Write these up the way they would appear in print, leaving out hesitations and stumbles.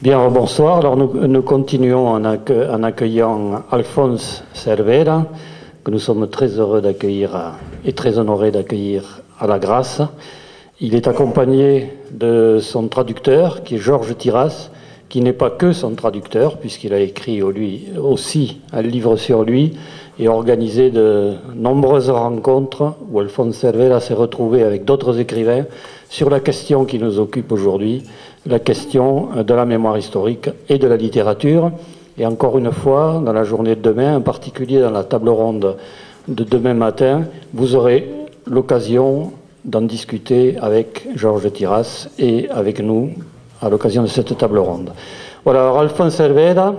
Bien, bonsoir. Alors nous continuons en accueillant Alphonse Cervera, que nous sommes très heureux d'accueillir et très honorés d'accueillir à la Grâce. Il est accompagné de son traducteur, qui est Georges Tiras, qui n'est pas que son traducteur, puisqu'il a écrit lui aussi un livre sur lui et organisé de nombreuses rencontres où Alphonse Cervera s'est retrouvé avec d'autres écrivains sur la question qui nous occupe aujourd'hui, la question de la mémoire historique et de la littérature. Et encore une fois, dans la journée de demain, en particulier dans la table ronde de demain matin, vous aurez l'occasion d'en discuter avec Georges Tiras et avec nous à l'occasion de cette table ronde. Voilà, alors Alphonse Cervera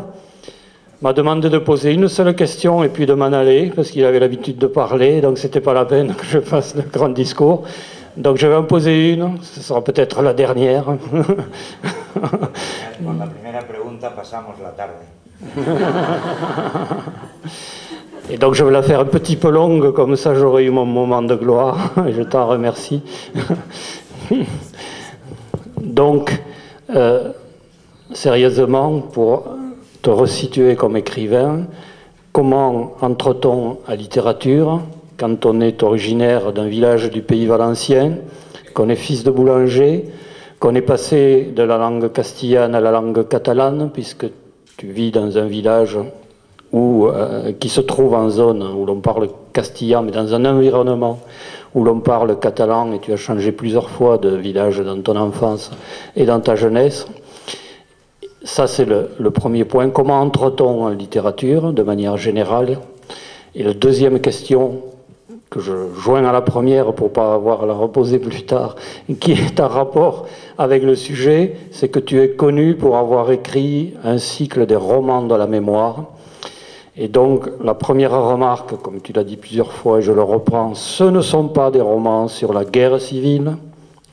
m'a demandé de poser une seule question et puis de m'en aller, parce qu'il avait l'habitude de parler, donc c'était pas la peine que je fasse le grand discours. Donc je vais en poser une, ce sera peut-être la dernière. Con la primera pregunta pasamos la tarde. Et donc je vais la faire un petit peu longue, comme ça j'aurai eu mon moment de gloire, et je t'en remercie. Donc, sérieusement, pour te resituer comme écrivain, comment entre-t-on à littérature quand on est originaire d'un village du pays valencien, qu'on est fils de boulanger, qu'on est passé de la langue castillane à la langue catalane, puisque tu vis dans un village qui se trouve en zone où l'on parle castillan, mais dans un environnement où l'on parle catalan, et tu as changé plusieurs fois de village dans ton enfance et dans ta jeunesse. Ça, c'est le premier point. Comment entre-t-on en littérature, de manière générale? Et la deuxième question, que je joins à la première pour ne pas avoir à la reposer plus tard, qui est en rapport avec le sujet, c'est que tu es connu pour avoir écrit un cycle des romans de la mémoire. Et donc, la première remarque, comme tu l'as dit plusieurs fois, et je le reprends, ce ne sont pas des romans sur la guerre civile,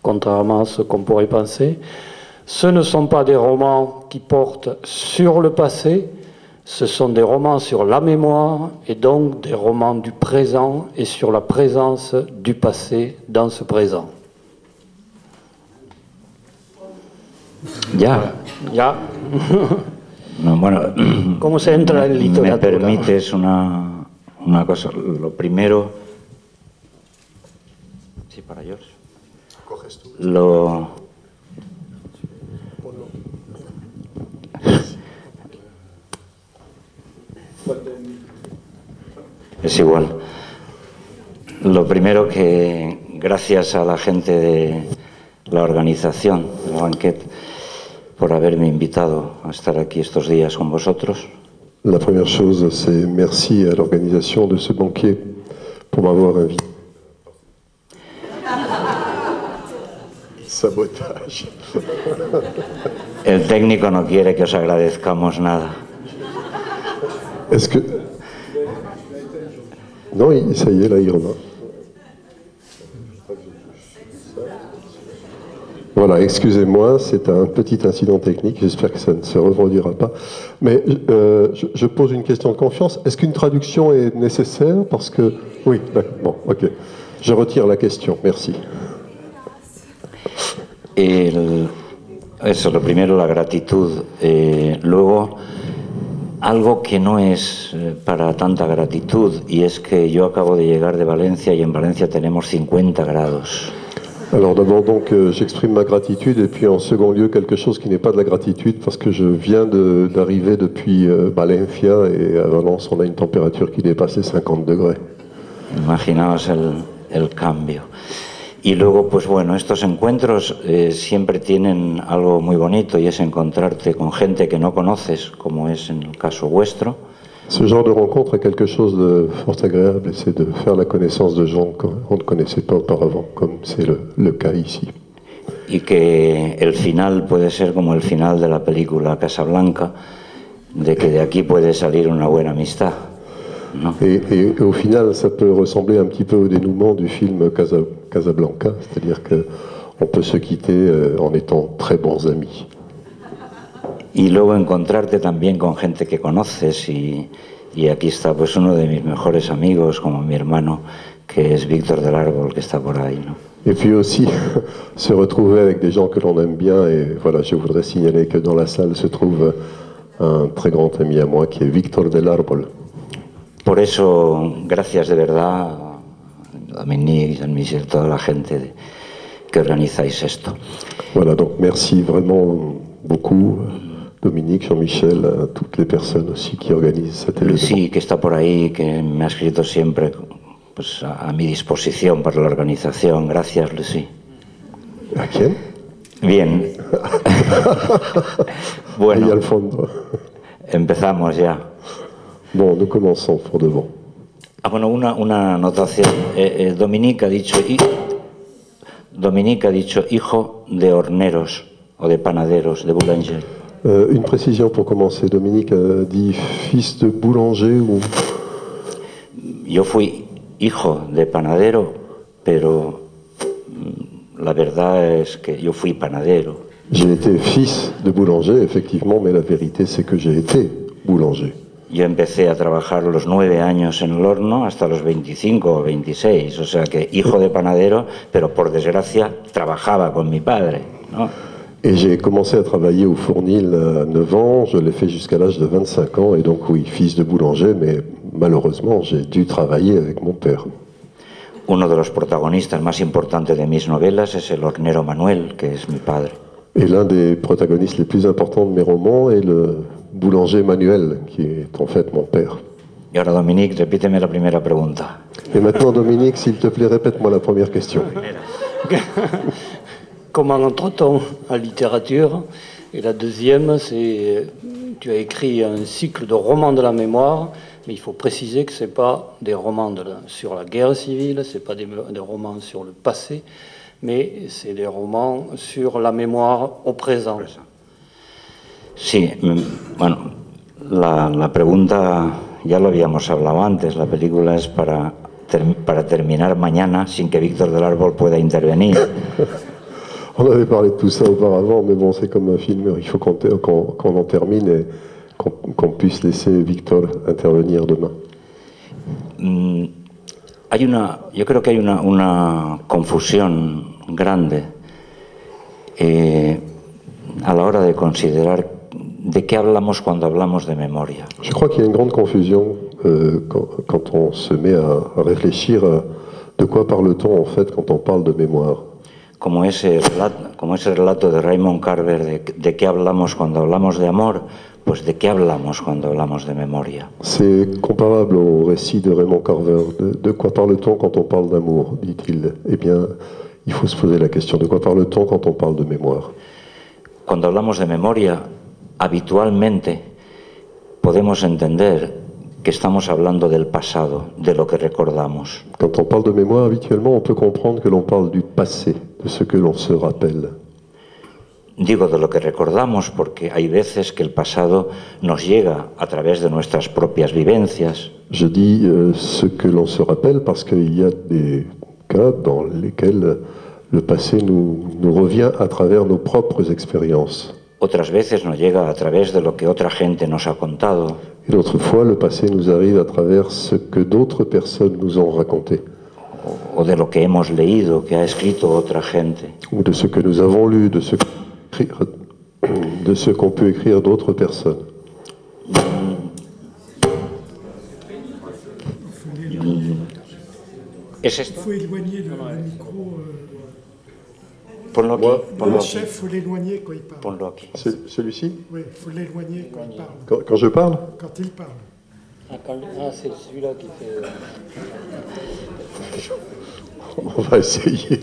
contrairement à ce qu'on pourrait penser. Ce ne sont pas des romans qui portent sur le passé, ce sont des romans sur la mémoire, et donc des romans du présent et sur la présence du passé dans ce présent. Ya. Ya. No, bueno, ¿Cómo se entra en literatura? Me permites una cosa. Lo primero... Sí, para George. Coges tú. Es igual. Lo primero que, gracias a la gente de la organización del banquet, por haberme invitado a estar aquí estos días con vosotros. La première chose, c'est merci à l'organisation de ce banquet pour m'avoir invité. Sabotage. El técnico no quiere que os agradezcamos nada. Est-ce que... Non, ça y est, là, il revient. Voilà, excusez-moi, c'est un petit incident technique, j'espère que ça ne se reproduira pas. Mais je pose une question de confiance. Est-ce qu'une traduction est nécessaire? Parce que... Oui, bon, ok. Je retire la question, merci. Eso, lo primero, la gratitud. Luego, algo que no es para tanta gratitud, y es que yo acabo de llegar de Valencia y en Valencia tenemos 50 grados. Alors d'abord, donc, j'exprime ma gratitude, et puis en second lieu, quelque chose qui n'est pas de la gratitude, parce que je viens d'arriver depuis Valencia, et à Valence, on a une température qui dépasse les 50 degrés. Imaginaos el cambio. Y luego, pues bueno, estos encuentros siempre tienen algo muy bonito, y es encontrarte con gente que no conoces, como es en el caso vuestro. Ce genre de rencontre a quelque chose de fort agréable, et c'est de faire la connaissance de gens qu'on ne connaissait pas auparavant, comme c'est le cas ici. Y que el final puede ser como el final de la película Casablanca, de que de aquí puede salir una buena amistad, ¿no? Et au final, ça peut ressembler un petit peu au dénouement du film Casablanca, c'est-à-dire qu'on peut se quitter en étant très bons amis. Y luego encontrarte también con gente que conoces, y aquí está pues uno de mis mejores amigos, como mi hermano, que es Víctor del Árbol, que está por ahí, ¿no? Et puis aussi se retrouver avec des gens que l'on aime bien. Et voilà, je voudrais signaler que dans la salle se trouve un très grand ami à moi qui est Víctor del Árbol. Por eso, gracias de verdad a Dominique, Jean-Michel, toda la gente que organizáis esto. Voilà, donc merci vraiment beaucoup, Dominique, Jean-Michel, à toutes les personnes aussi qui organisent cet événement. Lucy, que está por ahí, que me ha escrito siempre pues, a mi disposición para la organización. Gracias, Lucy. ¿A quién? Bien. Bueno, Ahí al fondo. empezamos ya. Bon, nous commençons pour de bon. Ah, bueno, una anotación. Dominique ha dicho hijo de horneros o de panaderos, de boulanger. Une précision pour commencer. Dominique a dit fils de boulanger ou... Yo fui hijo de panadero, pero la verdad es que yo fui panadero. J'ai été fils de boulanger, effectivement, mais la vérité c'est que j'ai été boulanger. Yo empecé a trabajar a los 9 años en el horno hasta los 25 o 26, o sea que hijo de panadero, pero por desgracia trabajaba con mi padre, ¿no? Et j'ai commencé à travailler au fournil à 9 ans, je l'ai fait jusqu'à l'âge de 25 ans, et donc oui, fils de boulanger, mais malheureusement j'ai dû travailler avec mon père. Uno de los protagonistas más importantes de mis novelas es el hornero Manuel, que es mi padre. Et l'un des protagonistes les plus importants de mes romans est le boulanger Manuel, qui est en fait mon père. Y ahora, Dominique, repíteme la primera pregunta. Et maintenant, Dominique, s'il te plaît, répète-moi la première question. Comment entre-t-on à littérature? Et la deuxième, c'est tu as écrit un cycle de romans de la mémoire, mais il faut préciser que ce n'est pas des romans sur la guerre civile, ce n'est pas des romans sur le passé, mais c'est des romans sur la mémoire au présent. Sí, bueno, la pregunta ya lo habíamos hablado antes. La película es para terminar mañana sin que Víctor del Árbol pueda intervenir. On avait parlé de tout ça auparavant, mais bon, c'est comme un film, il faut qu'on en termine et qu'on puisse laisser Victor intervenir demain. Yo creo que hay una confusión grande a la hora de considerar de qué hablamos cuando hablamos de memoria. Je crois qu'il y a une grande confusion quand on se met à réfléchir à de quoi parle-t-on en fait quand on parle de mémoire. Como ese relato de Raymond Carver de qué hablamos cuando hablamos de amor, pues de qué hablamos cuando hablamos de memoria. C'est comparable au récit de Raymond Carver. De quoi parle-t-on quand on parle d'amour, dit-il. Eh bien, il faut se poser la question, de quoi parle-t-on quand on parle de mémoire? Cuando hablamos de memoria, habitualmente podemos entender que estamos hablando del pasado, de lo que recordamos. Quand on parle de mémoire, habituellement, on peut comprendre que l'on parle du passé, de ce que l'on se rappelle. Digo de lo que recordamos porque hay veces que el pasado nos llega a través de nuestras propias vivencias. Je dis ce que l'on se rappelle parce qu'il y a des cas dans lesquels le passé nous revient à travers nos propres expériences. Otras veces nos llega a través de lo que otra gente nos ha contado. Et d'autres fois, le passé nous arrive à travers ce que d'autres personnes nous ont raconté. O de lo que hemos leído, que ha escrito otra gente. Ou de ce que nous avons lu, de ce qu'on peut écrire d'autres personnes. Il faut éloigner le micro. Ponlo aquí. Le chef, il faut l'éloigner quand il parle. Ponlo aquí. Celui-ci? Oui, il faut l'éloigner quand il parle. Quand je parle? Quand il parle. C'est celui-là qui fait... On va essayer.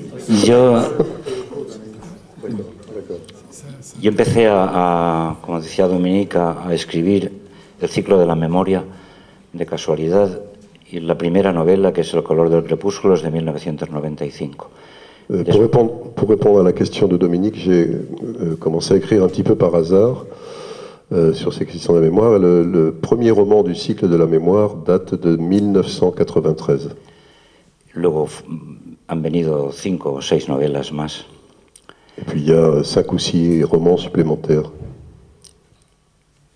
Yo empecé como decía Dominique, a escribir el ciclo de la memoria de casualidad, y la primera novela, que es El color del crepúsculo, es de 1995. Pour répondre à la question de Dominique, j'ai commencé à écrire un petit peu par hasard sur ces questions de la mémoire. Le premier roman du cycle de la mémoire date de 1993. Luego han venido 5 o 6 novelas más. Et puis il y a 5 ou 6 romans supplémentaires.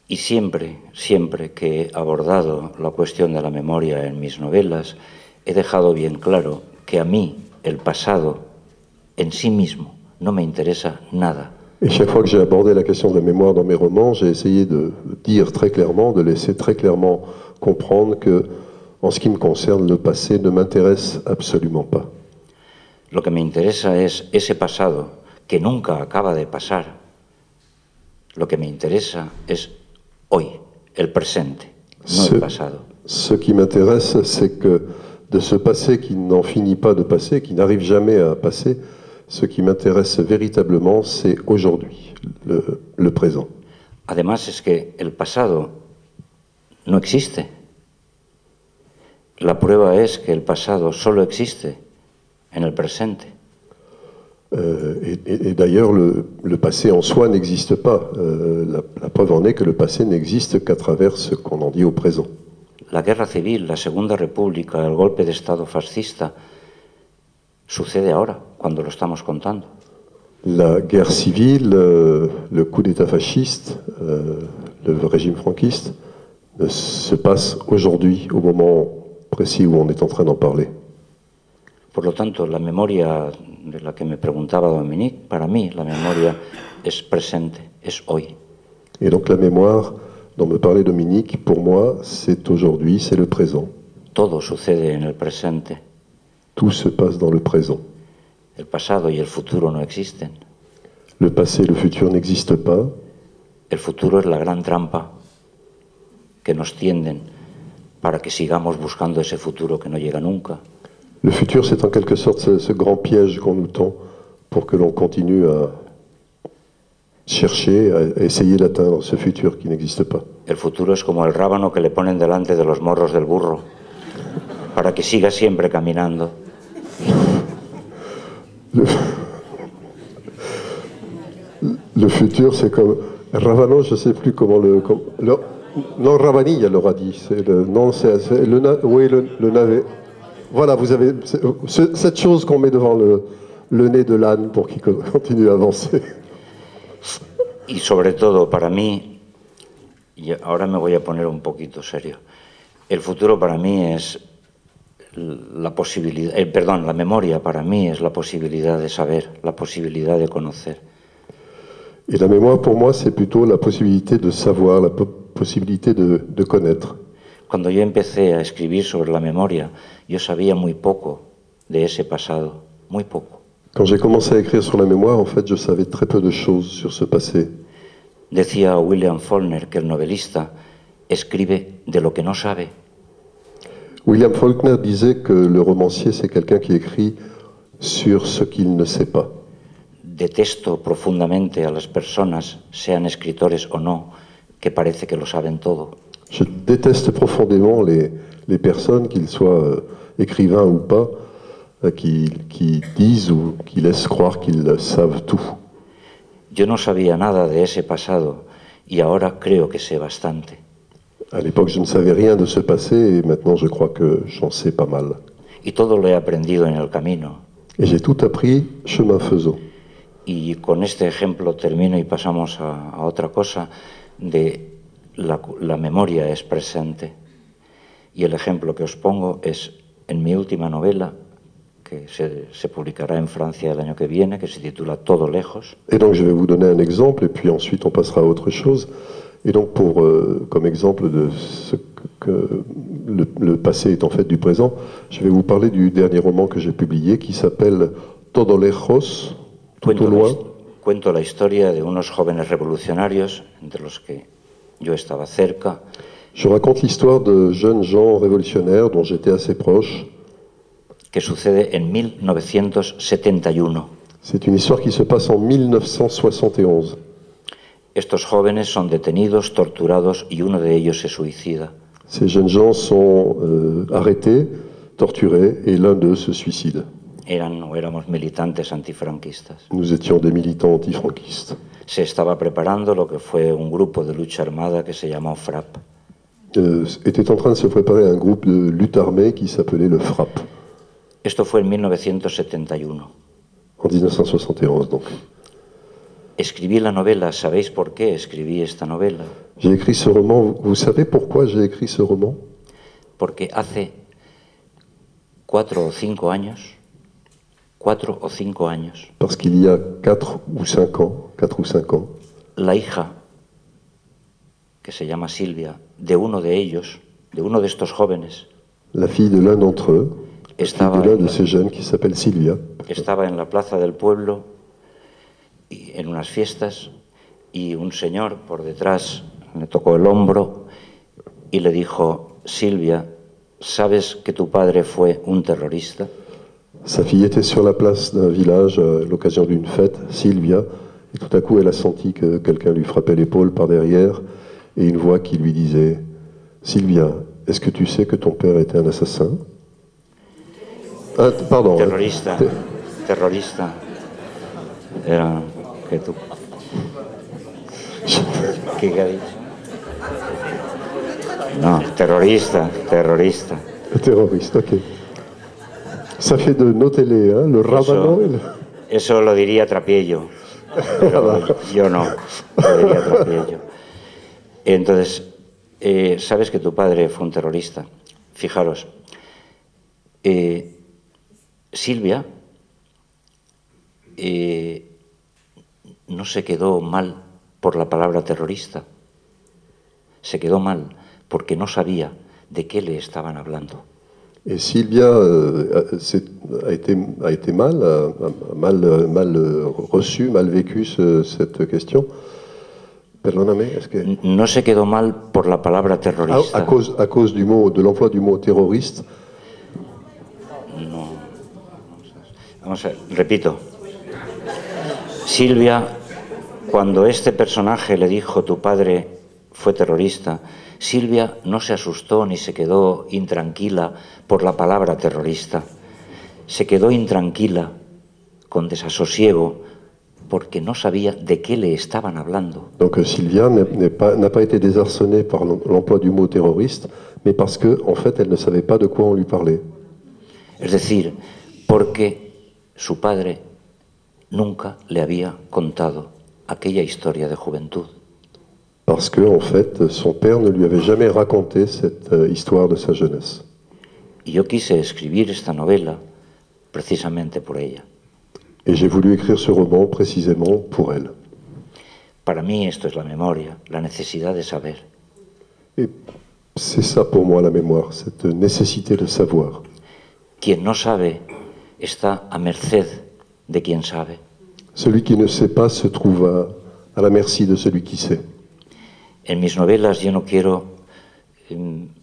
Y siempre que he abordado la cuestión de la memoria en mis novelas, he dejado bien claro que a mí el pasado en sí mismo no me interesa nada. Et chaque fois que j'ai abordé la question de la mémoire dans mes romans, j'ai essayé de dire très clairement, de laisser très clairement comprendre que, en ce qui me concerne, le passé ne m'intéresse absolument pas. Lo que me interesa es ese pasado que nunca acaba de pasar. Lo que me interesa es hoy, el presente, no el pasado. Ce qui m'intéresse, c'est que de ce passé qui n'en finit pas de passer, qui n'arrive jamais à passer, ce qui m'intéresse véritablement, c'est aujourd'hui, le présent. Además es que el pasado no existe. La prueba es que el pasado solo existe en el presente. Et d'ailleurs, le passé en soi n'existe pas. La preuve en est que le passé n'existe qu'à travers ce qu'on en dit au présent. La guerra civil, la Segunda República, el golpe de Estado fascista, sucede ahora, cuando lo estamos contando. La guerre civile, le coup d'État fasciste, le régime franquiste, se passe aujourd'hui, au moment précis où on est en train d'en parler. Por lo tanto, la memoria de la que me preguntaba Dominique, para mí la memoria es presente, es hoy. Et donc la mémoire dont me parlait Dominique, pour moi, c'est aujourd'hui, c'est le présent. Todo sucede en el presente. Tout se passe dans le présent. El pasado y el futuro no existen. Le passé et le futur n'existent pas. El futuro es la gran trampa que nos tienden para que sigamos buscando ese futuro que no llega nunca. Le futur, c'est en quelque sorte ce grand piège qu'on nous tend pour que l'on continue à chercher, à essayer d'atteindre ce futur qui n'existe pas. El futuro es como el rábano que le ponen delante de los morros del burro para que siga siempre caminando. Le futur, c'est comme Ravano, je ne sais plus comment non, Ravani, elle l'aura dit. C'est le navet. Voilà, vous avez cette chose qu'on met devant le nez de l'âne pour qu'il continue à avancer. Y sobre todo, para mí, y ahora me voy a poner un poquito serio, el futuro para mí es la posibilidad, la memoria para mí es la posibilidad de saber, la posibilidad de conocer. Et la mémoire, pour moi, c'est plutôt la possibilité de savoir, la possibilité de connaître. Cuando yo empecé a escribir sobre la memoria, yo sabía muy poco de ese pasado, muy poco. Quand j'ai commencé à écrire sur la mémoire, en fait, je savais très peu de choses sur ce passé. Decía William Faulkner que el novelista escribe de lo que no sabe. William Faulkner disait que le romancier, c'est quelqu'un qui écrit sur ce qu'il ne sait pas. Detesto profundamente a las personas, sean escritores o no, que parece que lo saben todo. Je déteste profondément les personnes, qu'ils soient écrivains ou pas, qui disent ou qui laissent croire qu'ils savent tout. Yo no sabía nada de ese pasado y ahora creo que sé bastante. À l'époque, je ne savais rien de ce passé et maintenant, je crois que j'en sais pas mal. Y todo lo he aprendido en el camino. Et j'ai tout appris chemin faisant. Y con este ejemplo termino y pasamos a otra cosa de la memoria es presente. Y el ejemplo que os pongo es en mi última novela, que se publicará en Francia el año que viene, que se titula Todo lejos. Et donc je vais vous donner un exemple et puis ensuite on passera à autre chose. Et donc comme exemple de ce que le passé est en fait du présent, je vais vous parler du dernier roman que j'ai publié qui s'appelle Todo lejos, tout au loin. Cuento la historia de unos jóvenes revolucionarios entre los que yo estaba cerca. Je raconte l'histoire de jeunes gens révolutionnaires dont j'étais assez proche. Que sucede en 1971. C'est une histoire qui se passe en 1971. Estos jóvenes son detenidos, torturados y uno de ellos se suicida. Ces jeunes gens sont arrêtés, torturés et l'un d'eux se suicide. Éramos militantes antifranquistas. Nous étions des militants antifranquistes. Se estaba preparando lo que fue un grupo de lucha armada que se llamó FRAP. Était en train de se préparer un groupe de lutte armée qui s'appelait le FRAP. Esto fue en 1971. En 1971, donc. Escribí la novela, ¿sabéis por qué escribí esta novela? J'ai écrit ce roman, vous savez pourquoi j'ai écrit ce roman? Porque hace 4 o 5 años, 4 o 5 años, Parce qu'il y a 4 ou 5 ans, la hija, que se llama Silvia, de uno de ellos, de uno de estos jóvenes, la fille de l'un d'entre eux, la fille estaba, de l'un de ces jeunes qui s'appelle Sylvia, estaba en la plaza del pueblo y en unas fiestas y un señor por detrás le tocó el hombro y le dijo: Silvia, ¿sabes que tu padre fue un terrorista? sa fille était sur la place d'un village à l'occasion d'une fête, Sylvia, et tout à coup elle a senti que quelqu'un lui frappait l'épaule par derrière et une voix qui lui disait « Sylvia, est-ce que tu sais que ton père était un assassin ?» Pardon. Terrorista, terrorista. Era que tú. ¿Qué ha dicho? No, terrorista, terrorista. Terroriste, ok. Ça fait de nos télés, hein, le rábano et le... Eso lo diría Trapiello, pero yo no, lo diría Trapiello. Entonces, sabes que tu padre fue un terrorista. Fijaros, Silvia no se quedó mal por la palabra terrorista, se quedó mal porque no sabía de qué le estaban hablando. Et Sylvia a été mal reçu, mal vécu cette question. Perdóname, est-ce que... No se quedó mal por la palabra terrorista. À cause du mot, de l'emploi du mot terroriste. No. Vamos a ver, repito. Silvia, cuando este personaje le dijo tu padre fue terrorista, Silvia no se asustó ni se quedó intranquila por la palabra terrorista. Se quedó intranquila, con desasosiego, porque no sabía de qué le estaban hablando. Donc Sylvia n'a pas été désarçonnée par l'emploi du mot terroriste, mais parce que, en fait, elle ne savait pas de quoi on lui parlait. Es decir, porque su padre nunca le había contado aquella historia de juventud. Parce que, en fait, son père ne lui avait jamais raconté cette histoire de sa jeunesse. Y yo quise escribir esta novela precisamente por ella. Et j'ai voulu écrire ce roman précisément pour elle. Para mí esto es la memoria, la necesidad de saber. Et c'est ça pour moi la mémoire, cette nécessité de savoir. Quien no sabe está a merced de quien sabe. Celui qui ne sait pas se trouve à la merci de celui qui sait. En mis novelas yo no quiero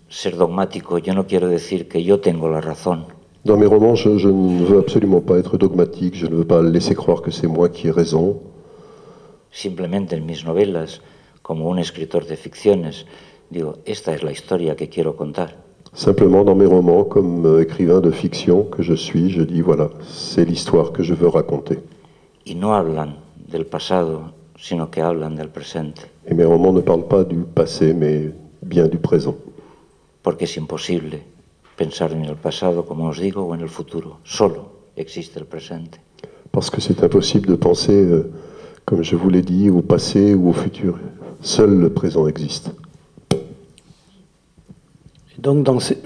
ser dogmático, yo no quiero decir que yo tengo la razón. Dans mes romans, je ne veux absolument pas être dogmatique, je ne veux pas laisser croire que c'est moi qui ai raison. Simplemente en mis novelas, como un escritor de ficciones, digo, esta es la historia que quiero contar. Simplement dans mes romans, comme écrivain de fiction que je suis, je dis voilà, c'est l'histoire que je veux raconter. Y no hablan del pasado, sino que hablan del presente. Et mes romans ne parlent pas du passé, mais bien du présent. Porque es imposible pensar en el pasado, como os digo, o en el futuro. Solo existe el presente. Parce que c'est impossible de penser, comme je vous l'ai dit, au passé ou au futur. Seul le présent existe. Donc dans ces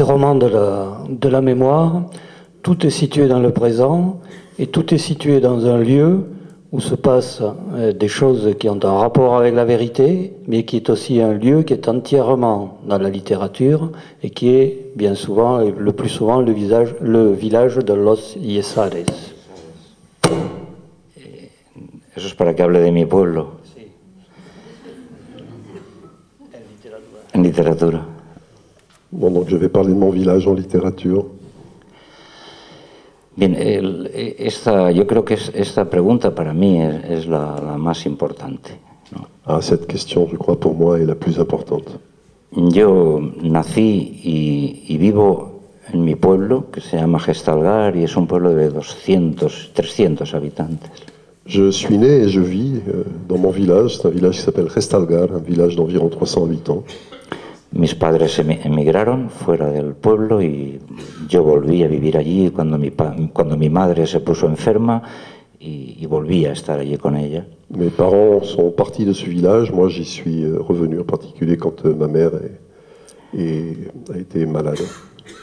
romans de la mémoire, tout est situé dans le présent et tout est situé dans un lieu où se passent des choses qui ont un rapport avec la vérité, mais qui est aussi un lieu qui est entièrement dans la littérature et qui est bien souvent, le plus souvent, le village de Los Yesares. Eso es para que hable de mi pueblo. Sí. En literatura. Bon, donc je vais parler de mon village en littérature. Bien, yo creo que esta pregunta para mí es la más importante, ¿no? Ah, cette question, je crois, pour moi, est la plus importante. Yo nací y vivo en mi pueblo, que se llama Gestalgar, y es un pueblo de 300 habitantes. Je suis né et je vis dans mon village, c'est un village qui s'appelle Gestalgar, un village d'environ 300 habitants. Mis padres emigraron fuera del pueblo y yo volví a vivir allí cuando mi madre se puso enferma y volví a estar allí con ella. Mes parents sont partis de ce village, moi j'y suis revenu en particulier quand ma mère a été malade.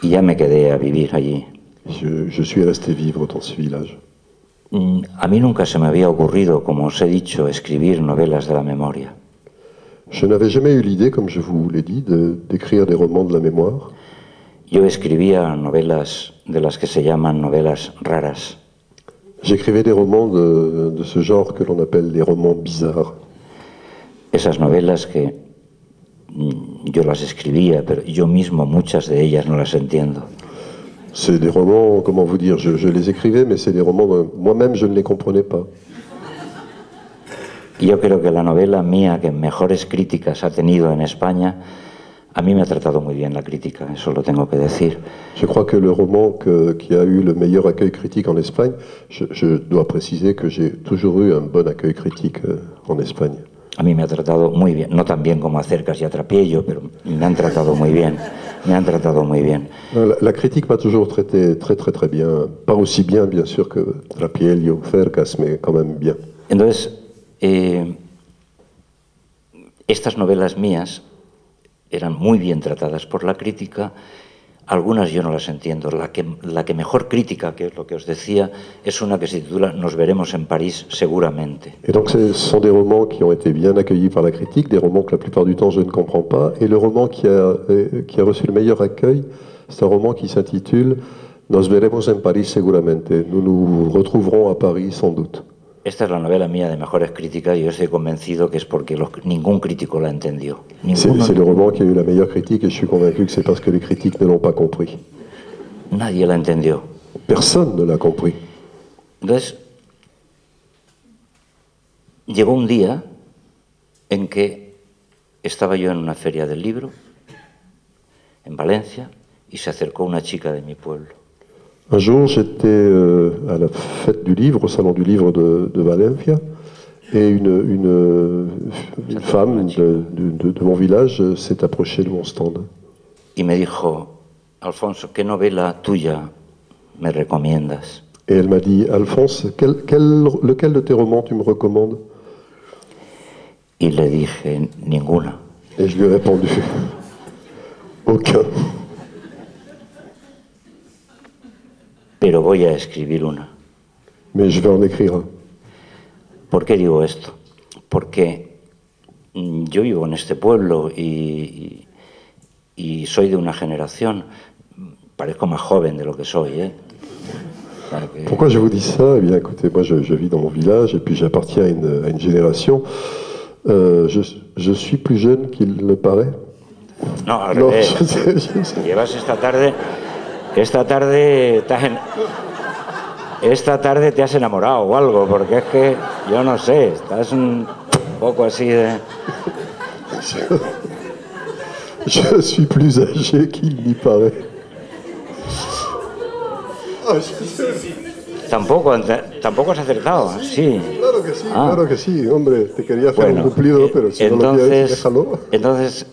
y ya me quedé a vivir allí. Je suis resté vivre dans ce village. A mí nunca se me había ocurrido, como os he dicho, escribir novelas de la memoria. Je n'avais jamais eu l'idée, comme je vous l'ai dit, d'écrire des romans de la mémoire. Yo escribía novelas de las que se llaman novelas raras. J'écrivais des romans de ce genre que l'on appelle les romans bizarres. Esas novelas que yo las escribía, pero yo mismo muchas de ellas no las entiendo. C'est des romans, comment vous dire, je les écrivais, mais c'est des romans, moi-même je ne les comprenais pas. Y yo creo que la novela mía que mejores críticas ha tenido en España, a mí me ha tratado muy bien la crítica, eso lo tengo que decir. Je crois que le roman qui a eu le meilleur accueil critique en Espagne, je dois préciser que j'ai toujours eu un bon accueil critique en Espagne. A mí me ha tratado muy bien, no tan bien como a Cercas y a Trapiello, pero me han tratado muy bien, me han tratado muy bien. La critique m'a toujours traité très bien, pas aussi bien sûr que Trapiello, Cercas, mais quand même bien. Entonces, estas novelas mías eran muy bien tratadas por la crítica. Algunas yo no las entiendo. La que mejor crítica, que es lo que os decía, es una que se titula Nos veremos en París seguramente. Et donc ce sont des romans qui ont été bien accueillis par la critique, des romans que la plupart du temps je ne comprends pas. Et le roman qui a reçu le meilleur accueil, c'est un roman qui s'intitule Nos veremos en París seguramente. Nous nous retrouverons à Paris sans doute. Esta es la novela mía de mejores críticas y yo estoy convencido que es porque ningún crítico la entendió. C'est le roman qui a eu la meilleure critique et je suis convaincu que c'est parce que les critiques ne l'ont pas compris. Nadie la entendió. Personne ne l'a compris. Entonces, llegó un día en que estaba yo en una feria del libro, en Valencia, y se acercó una chica de mi pueblo. Un jour, j'étais à la fête du livre, au salon du livre de Valencia, et une femme de mon village s'est approchée de mon stand. Y me dijo, Alfonso, ¿qué novela tuya me recomiendas? Et elle m'a dit, Alphonse, lequel de tes romans tu me recommandes? Y le dije, ninguna. Et je lui ai répondu, aucun. Pero voy a escribir una. Mais je vais en écrire un. ¿Por qué digo esto? Porque yo vivo en este pueblo y soy de una generación, parezco más joven de lo que soy, ¿eh? Pourquoi je vous dis ça? Eh bien, écoutez, moi je vis dans mon village et puis j'appartiens à une génération. Je suis plus jeune qu'il ne paraît. No, al revés. Llevas esta tarde te has enamorado o algo, porque es que, yo no sé, estás un poco así de... Je suis plus âgé qu'il n'y paraît. Tampoco has acertado, sí. Claro que sí, hombre, te quería hacer un cumplido, pero si no lo quieres, déjalo. Entonces,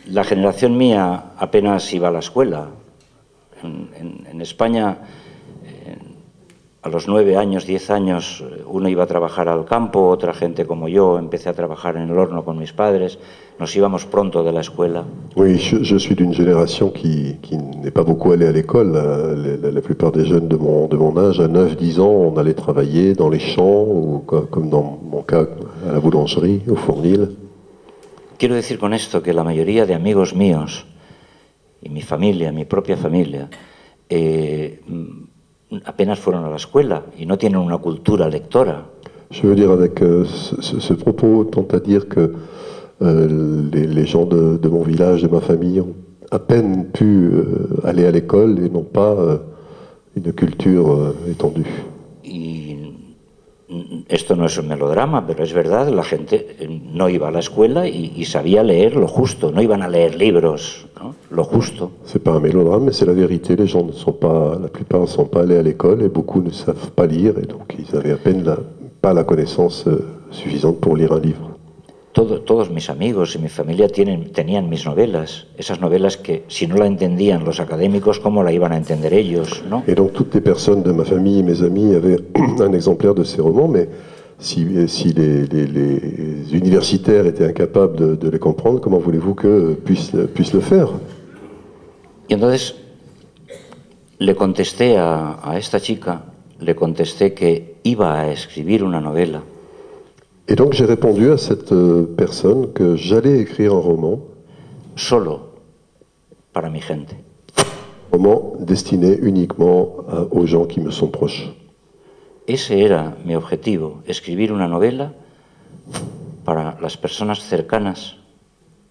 la generación mía apenas iba a la escuela. En España, a los 9 años, 10 años, uno iba a trabajar al campo, otra gente como yo, empecé a trabajar en el horno con mis padres, nos íbamos pronto de la escuela. Oui, je suis d'une génération qui n'est pas beaucoup allée à l'école. La plupart des jeunes de mon âge, à 9-10 ans, on allait travailler dans les champs, ou comme dans mon cas, à la boulangerie, au fournil. Quiero decir con esto que la mayoría de amigos míos, y mi familia, mi propia familia, apenas fueron a la escuela y no tienen una cultura lectora. Je veux dire avec ce propos, tend à dire que les gens de mon village, de ma famille, ont à peine pu aller à l'école et n'ont pas une culture étendue. Y esto no es un melodrama, pero es verdad, la gente no iba a la escuela y sabía leer lo justo, no iban a leer libros, ¿no? Lo justo. C'est pas un mélodrame, mais c'est la vérité. Les gens la plupart ne sont pas allés à l'école et beaucoup ne savent pas lire, et donc ils avaient à peine pas la connaissance suffisante pour lire un livre. Todos mis amigos y mi familia tenían mis novelas, esas novelas que si no la entendían los académicos, ¿cómo la iban a entender ellos, no? Et donc toutes les personnes de ma famille et mes amis avaient un exemplaire de ces romans, mais Si les universitaires étaient incapables de les comprendre, comment voulez-vous qu'eux puissent le faire? Y entonces le contesté a esta chica, le contesté que iba a escribir una novela. Et donc j'ai répondu à cette personne que j'allais écrire un roman. Solo para mi gente. Roman destiné uniquement aux gens qui me sont proches. Ese era mi objetivo, escribir una novela para las personas cercanas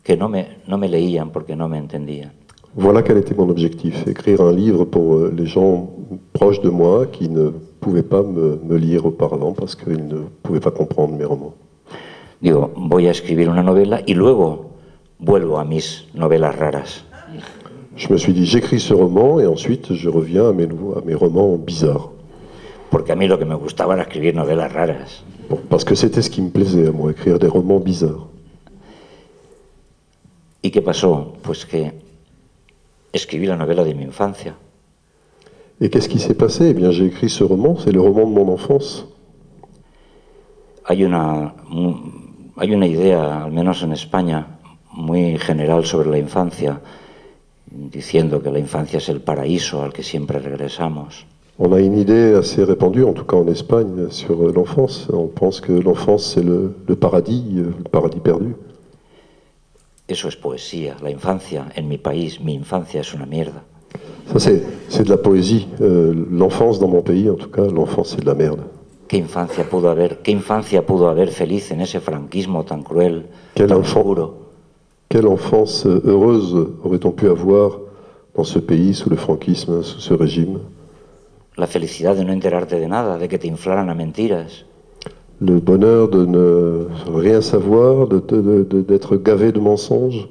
que no me leían porque no me entendían. Voilà quel était mon objectif, écrire un livre pour les gens proches de moi qui ne pouvaient pas me lire auparavant parce qu'ils ne pouvaient pas comprendre mes romans. Digo, voy a escribir una novela y luego vuelvo a mis novelas raras. Je me suis dit, j'écris ce roman et ensuite je reviens à mes romans bizarres. Porque a mí lo que me gustaba era escribir novelas raras. Parce que c'était ce qui me plaisait à moi, écrire des romans bizarres. ¿Y qué pasó? Pues que escribí la novela de mi infancia. Et qu'est-ce qui s'est passé? Eh bien, j'ai écrit ce roman, c'est le roman de mon enfance. Hay una idea, al menos en España, muy general sobre la infancia, diciendo que la infancia es el paraíso al que siempre regresamos. On a une idée assez répandue, en tout cas en Espagne, sur l'enfance. On pense que l'enfance, c'est le paradis perdu. Eso es poesía. La infancia, en mi país, mi infancia es una mierda. Ça, c'est de la poésie. L'enfance dans mon pays, en tout cas, l'enfance, c'est de la merde. ¿Qué infancia pudo haber feliz en ese franquismo tan cruel, Quel tan enfant, oscuro? Quelle enfance heureuse aurait-on pu avoir dans ce pays, sous le franquisme, sous ce régime? La felicidad de no enterarte de nada, de que te inflaran a mentiras. Le bonheur de ne rien savoir, d'être gavé de mensonges.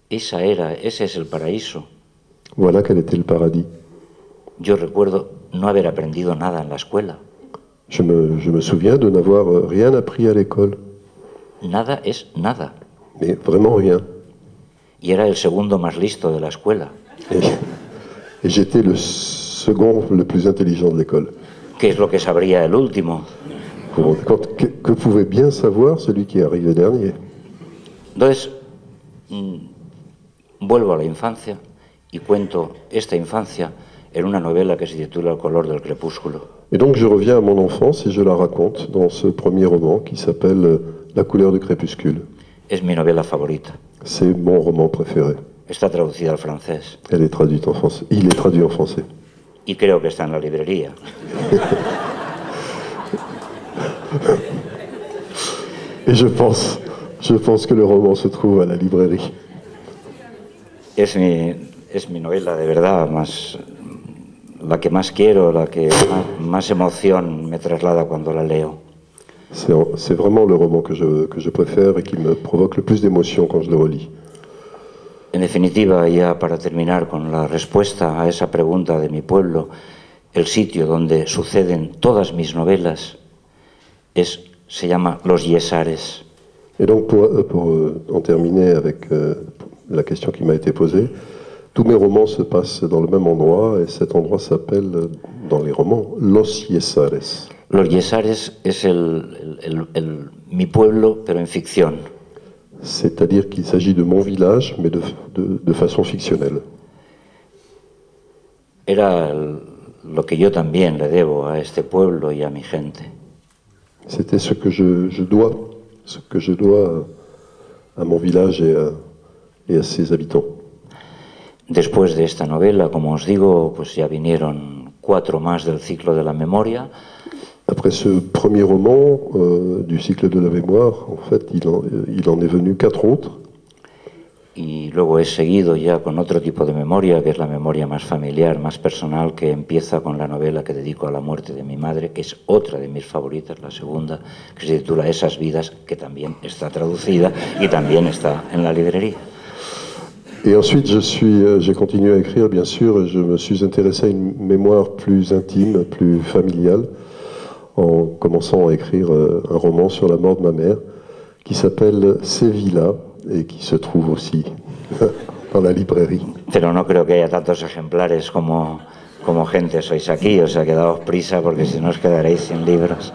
Ese es el paraíso. Voilà quel était le paradis. Yo recuerdo no haber aprendido nada en la escuela. Je me souviens de n'avoir rien appris à l'école. Nada es nada. Mais vraiment rien. Y era el segundo más listo de la escuela. Et j'étais le second le plus intelligent de l'école. ¿Qué es lo que sabría el último? Vous vous rendez compte que pouvait bien savoir celui qui est arrivé dernier? Entonces, vuelvo a la infancia y cuento esta infancia en una novela que se titula El color del crepúsculo. Et donc je reviens à mon enfance et je la raconte dans ce premier roman qui s'appelle La couleur du crépuscule. Es mi novela favorita. C'est mon roman préféré. Está traducida al francés. Elle est traduite en français. Il est traduit en français. Y creo que está en la librería. Et je pense que le roman se trouve à la librairie. Es mi novela de verdad, la que más quiero, la que más emoción me traslada cuando la leo. C'est vraiment le roman que je préfère et qui me provoque le plus d'émotion quand je le relis. En definitiva, ya para terminar con la respuesta a esa pregunta de mi pueblo, el sitio donde suceden todas mis novelas se llama Los Yesares. Et donc pour en terminer avec la question qui m'a été posée, tous mes romans se passent dans le même endroit et cet endroit s'appelle dans les romans Los Yesares. Los Yesares es mi pueblo, pero en ficción. C'est-à-dire qu'il s'agit de mon village, mais de façon fictionnelle. Era lo que yo también le debo a este pueblo y a mi gente. C'était ce que je dois à mon village et à ses habitants. Después de esta novela, como os digo, pues ya vinieron 4 más del ciclo de la memoria. Après ce premier roman du cycle de la mémoire, en fait, il en est venu 4 autres. Y luego he seguido ya con otro tipo de memoria, que es la memoria más familiar, más personal, que empieza con la novela que dedico a la muerte de mi madre, que es otra de mis favoritas, la segunda, que se titula Esas vidas, que también está traducida y también está en la librería. Et ensuite, j'ai continué à écrire, bien sûr, je me suis intéressé à une mémoire plus intime, plus familiale, en commençant à écrire un roman sur la mort de ma mère, qui s'appelle Sevilla, et qui se trouve aussi dans la librairie. Pero no creo que haya tantos ejemplares como gente sois aquí, o sea que daos prisa porque si no os quedaréis sin libros.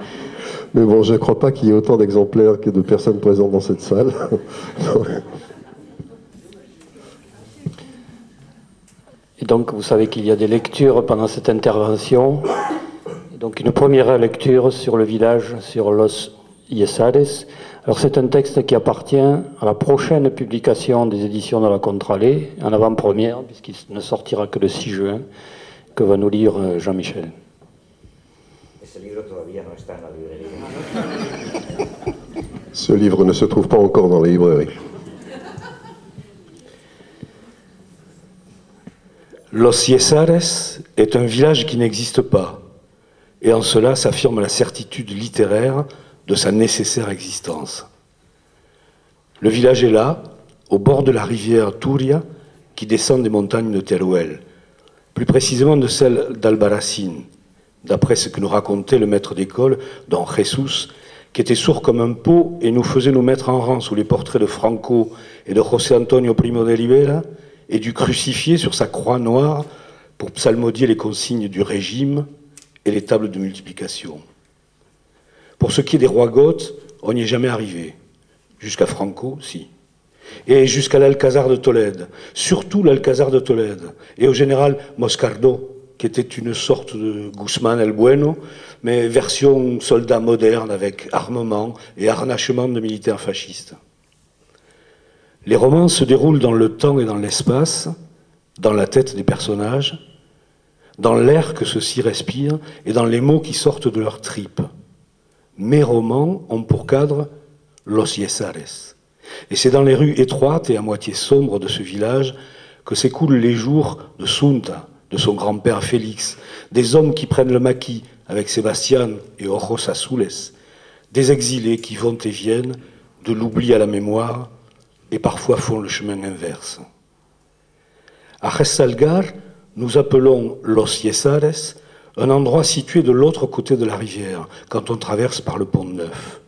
Mais bon, je ne crois pas qu'il y ait autant d'exemplaires que de personnes présentes dans cette salle. Et donc, vous savez qu'il y a des lectures pendant cette intervention. Donc, une première lecture sur le village, sur Los Yesares. Alors, c'est un texte qui appartient à la prochaine publication des éditions de la Contralée, en avant-première, puisqu'il ne sortira que le 6 juin, que va nous lire Jean-Michel. Ce livre ne se trouve pas encore dans les librairies. Los Yesares est un village qui n'existe pas, et en cela s'affirme la certitude littéraire de sa nécessaire existence. Le village est là, au bord de la rivière Turia, qui descend des montagnes de Teruel, plus précisément de celle d'Albarracín, d'après ce que nous racontait le maître d'école, don Jesus, qui était sourd comme un pot et nous faisait nous mettre en rang sous les portraits de Franco et de José Antonio Primo de Rivera, et du crucifié sur sa croix noire pour psalmodier les consignes du régime et les tables de multiplication. Pour ce qui est des rois goths, on n'y est jamais arrivé. Jusqu'à Franco, si. Et jusqu'à l'Alcazar de Tolède, surtout l'Alcazar de Tolède, et au général Moscardo, qui était une sorte de Guzmán el Bueno, mais version soldat moderne avec armement et harnachement de militaires fascistes. Les romans se déroulent dans le temps et dans l'espace, dans la tête des personnages, dans l'air que ceux-ci respirent et dans les mots qui sortent de leurs tripes. Mes romans ont pour cadre Los Yesares. Et c'est dans les rues étroites et à moitié sombres de ce village que s'écoulent les jours de Sunta, de son grand-père Félix, des hommes qui prennent le maquis avec Sébastien et Ojos Azules, des exilés qui vont et viennent, de l'oubli à la mémoire, et parfois font le chemin inverse. À Restalgar, nous appelons Los Yesares un endroit situé de l'autre côté de la rivière, quand on traverse par le pont Neuf.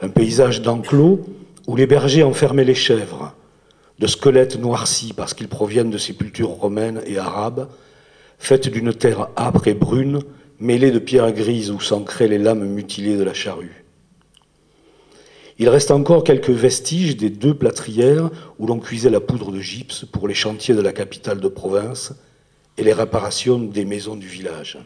Un paysage d'enclos où les bergers enfermaient les chèvres, de squelettes noircis parce qu'ils proviennent de sépultures romaines et arabes, faites d'une terre âpre et brune, mêlée de pierres grises où s'ancraient les lames mutilées de la charrue. Il reste encore quelques vestiges des 2 plâtrières où l'on cuisait la poudre de gypse pour les chantiers de la capitale de province et les réparations des maisons du village.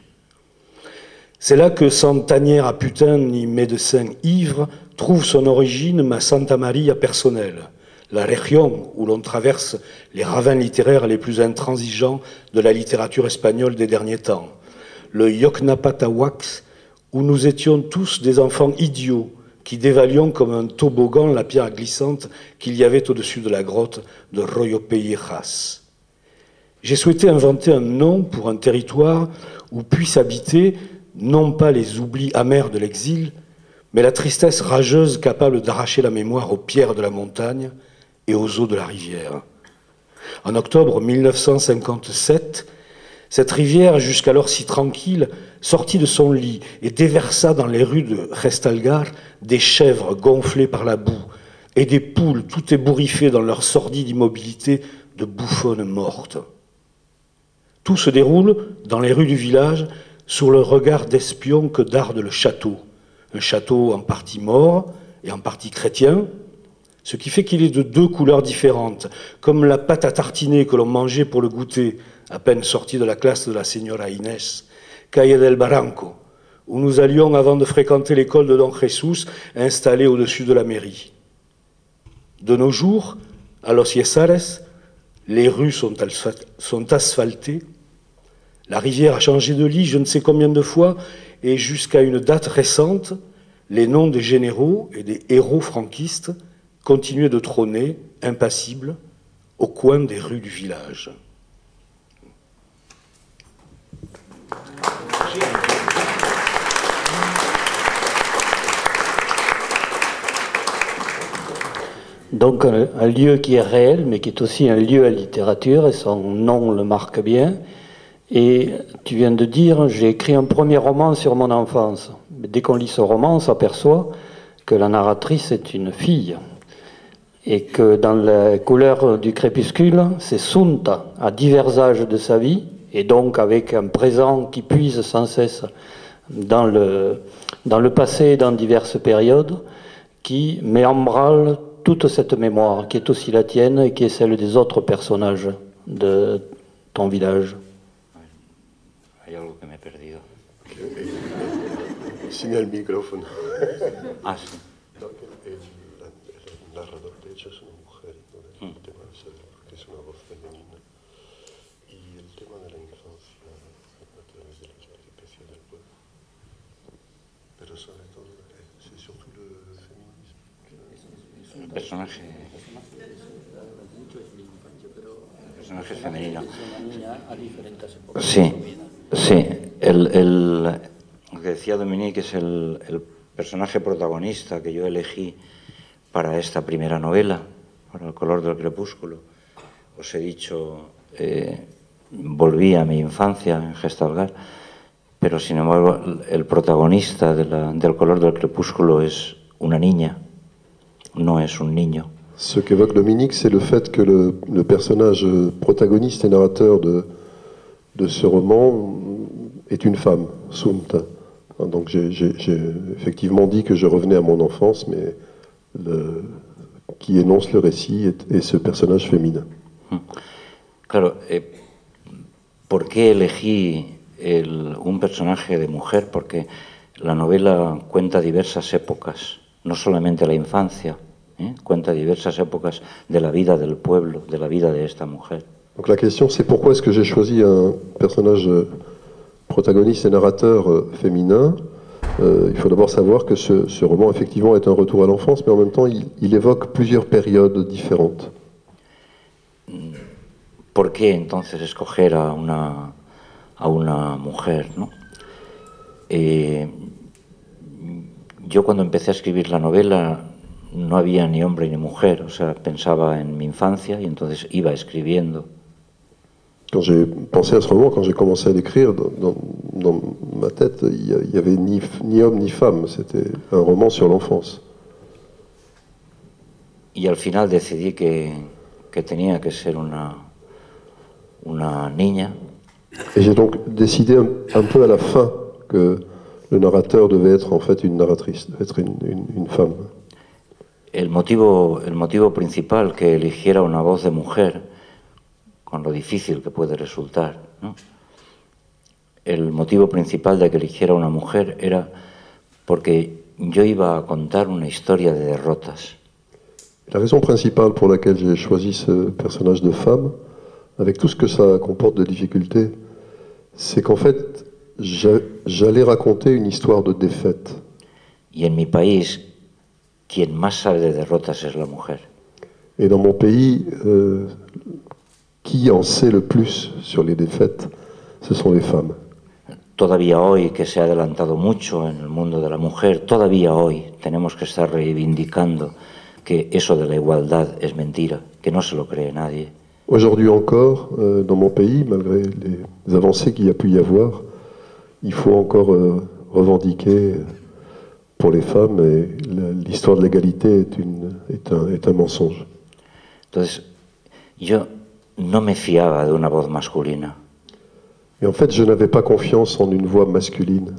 C'est là que, sans tanière à putain ni médecin ivre, trouve son origine ma Santa Maria personnelle, la région où l'on traverse les ravins littéraires les plus intransigeants de la littérature espagnole des derniers temps, le Yocnapatahuax, où nous étions tous des enfants idiots, qui dévalions comme un toboggan la pierre glissante qu'il y avait au-dessus de la grotte de Royopellejas. J'ai souhaité inventer un nom pour un territoire où puissent habiter non pas les oublis amers de l'exil, mais la tristesse rageuse capable d'arracher la mémoire aux pierres de la montagne et aux eaux de la rivière. En octobre 1957, cette rivière, jusqu'alors si tranquille, sortit de son lit et déversa dans les rues de Restalgar des chèvres gonflées par la boue et des poules tout ébouriffées dans leur sordide immobilité de bouffonnes mortes. Tout se déroule dans les rues du village sous le regard d'espion que darde le château, un château en partie mort et en partie chrétien, ce qui fait qu'il est de 2 couleurs différentes, comme la pâte à tartiner que l'on mangeait pour le goûter, à peine sorti de la classe de la señora Inés, Calle del Barranco, où nous allions avant de fréquenter l'école de don Jesus, installée au-dessus de la mairie. De nos jours, à Los Yesares, les rues sont asphaltées, la rivière a changé de lit je ne sais combien de fois, et jusqu'à une date récente, les noms des généraux et des héros franquistes continuaient de trôner, impassibles, au coin des rues du village. Donc un lieu qui est réel, mais qui est aussi un lieu à littérature, et son nom le marque bien. Et tu viens de dire, j'ai écrit un premier roman sur mon enfance. Mais dès qu'on lit ce roman, on s'aperçoit que la narratrice est une fille. Et que dans la couleur du crépuscule, c'est Sunta, à divers âges de sa vie, et donc avec un présent qui puise sans cesse dans le passé et dans diverses périodes, qui met en branle toute cette mémoire, qui est aussi la tienne et qui est celle des autres personnages de ton village. Hay algo que me he perdido. Sin el micrófono. Ah, sí. El narrador, de hecho, es una mujer, ¿no? El tema que es una voz femenina. Y el tema de la infancia a través de las peripecias del pueblo. Pero sobre todo, c'est surtout le féminisme. El personaje femenino. Sí, sí. Lo que decía Dominique es el personaje protagonista que yo elegí para esta primera novela, para El color del crepúsculo. Os he dicho, volví a mi infancia en Gestalgar, pero sin embargo el protagonista del color del crepúsculo es una niña, no es un niño. Ce qu'évoque Dominique, c'est le fait que le personnage protagoniste et narrateur de ce roman est une femme, Sunta. Donc j'ai effectivement dit que je revenais à mon enfance, mais qui énonce le récit est ce personnage féminin. Claro, ¿por qué elegí un personaje de mujer? Porque la novela cuenta diversas épocas, no solamente la infancia, cuenta diversas épocas de la vida del pueblo, de la vida de esta mujer. Donc la question, c'est pourquoi est-ce que j'ai choisi un personnage protagoniste et narrateur féminin. Il faut d'abord savoir que ce roman, effectivement, est un retour à l'enfance, mais en même temps, il évoque plusieurs périodes différentes. ¿Por qué entonces escoger a una mujer, ¿no? Yo cuando empecé a escribir la novela no había ni hombre ni mujer, o sea, pensaba en mi infancia y entonces iba escribiendo. Quand j'ai pensé à ce roman, quand j'ai commencé à l'écrire, dans ma tête, il n'y avait ni homme ni femme. C'était un roman sur l'enfance. Y al final decidí que tenía que ser una niña. Et j'ai donc décidé un peu à la fin que le narrateur devait être en fait une narratrice, devait être une femme. El motivo principal que eligiera una voz de mujer, con lo difícil que puede resultar, ¿no? El motivo principal de que eligiera una mujer era porque yo iba a contar una historia de derrotas. La raison principale pour laquelle j'ai choisi ce personnage de femme, avec tout ce que ça comporte de difficultés, c'est qu'en fait, j'allais raconter une histoire de défaite. Y en mi país, quien más sabe de derrotas es la mujer. Et dans mon pays, qui en sait le plus sur les défaites, ce sont les femmes. Todavía hoy, que se ha adelantado mucho en el mundo de la mujer, todavía hoy tenemos que estar reivindicando que eso de la igualdad es mentira, que no se lo cree nadie. Aujourd'hui encore, dans mon pays, malgré les avancées qu'il y a pu y avoir, il faut encore revendiquer pour les femmes, et l'histoire de l'égalité est un mensonge. Entonces, yo no me fiaba de una voz masculina. Et en fait, je n'avais pas confiance en une voix masculine.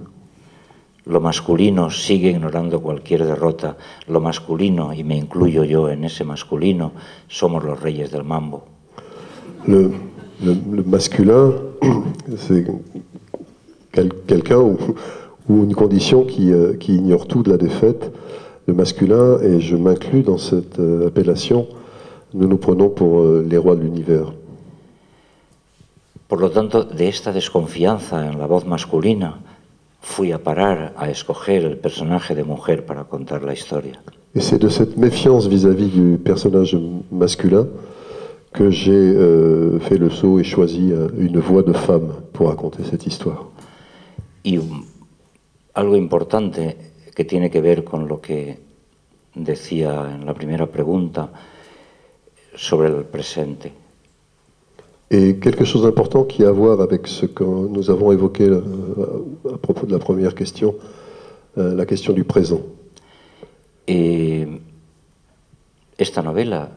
Lo masculino sigue ignorando cualquier derrota. Lo masculino, y me incluyo yo en ese masculino, somos los reyes del mambo. Le masculin, c'est quelqu'un ou une condition qui ignore tout de la défaite. Le masculin, et je m'inclus dans cette appellation, nous nous prenons pour les rois de l'univers. Por lo tanto, de esta desconfianza en la voz masculina, fui a parar a escoger el personaje de mujer para contar la historia. Et c'est de cette méfiance vis-à-vis du personnage masculin que j'ai fait le saut et choisi une voix de femme pour raconter cette histoire. Y algo importante que tiene que ver con lo que decía en la primera pregunta sobre el presente. Et quelque chose d'important qui a à voir avec ce que nous avons évoqué à propos de la première question, la question du présent. Esta novela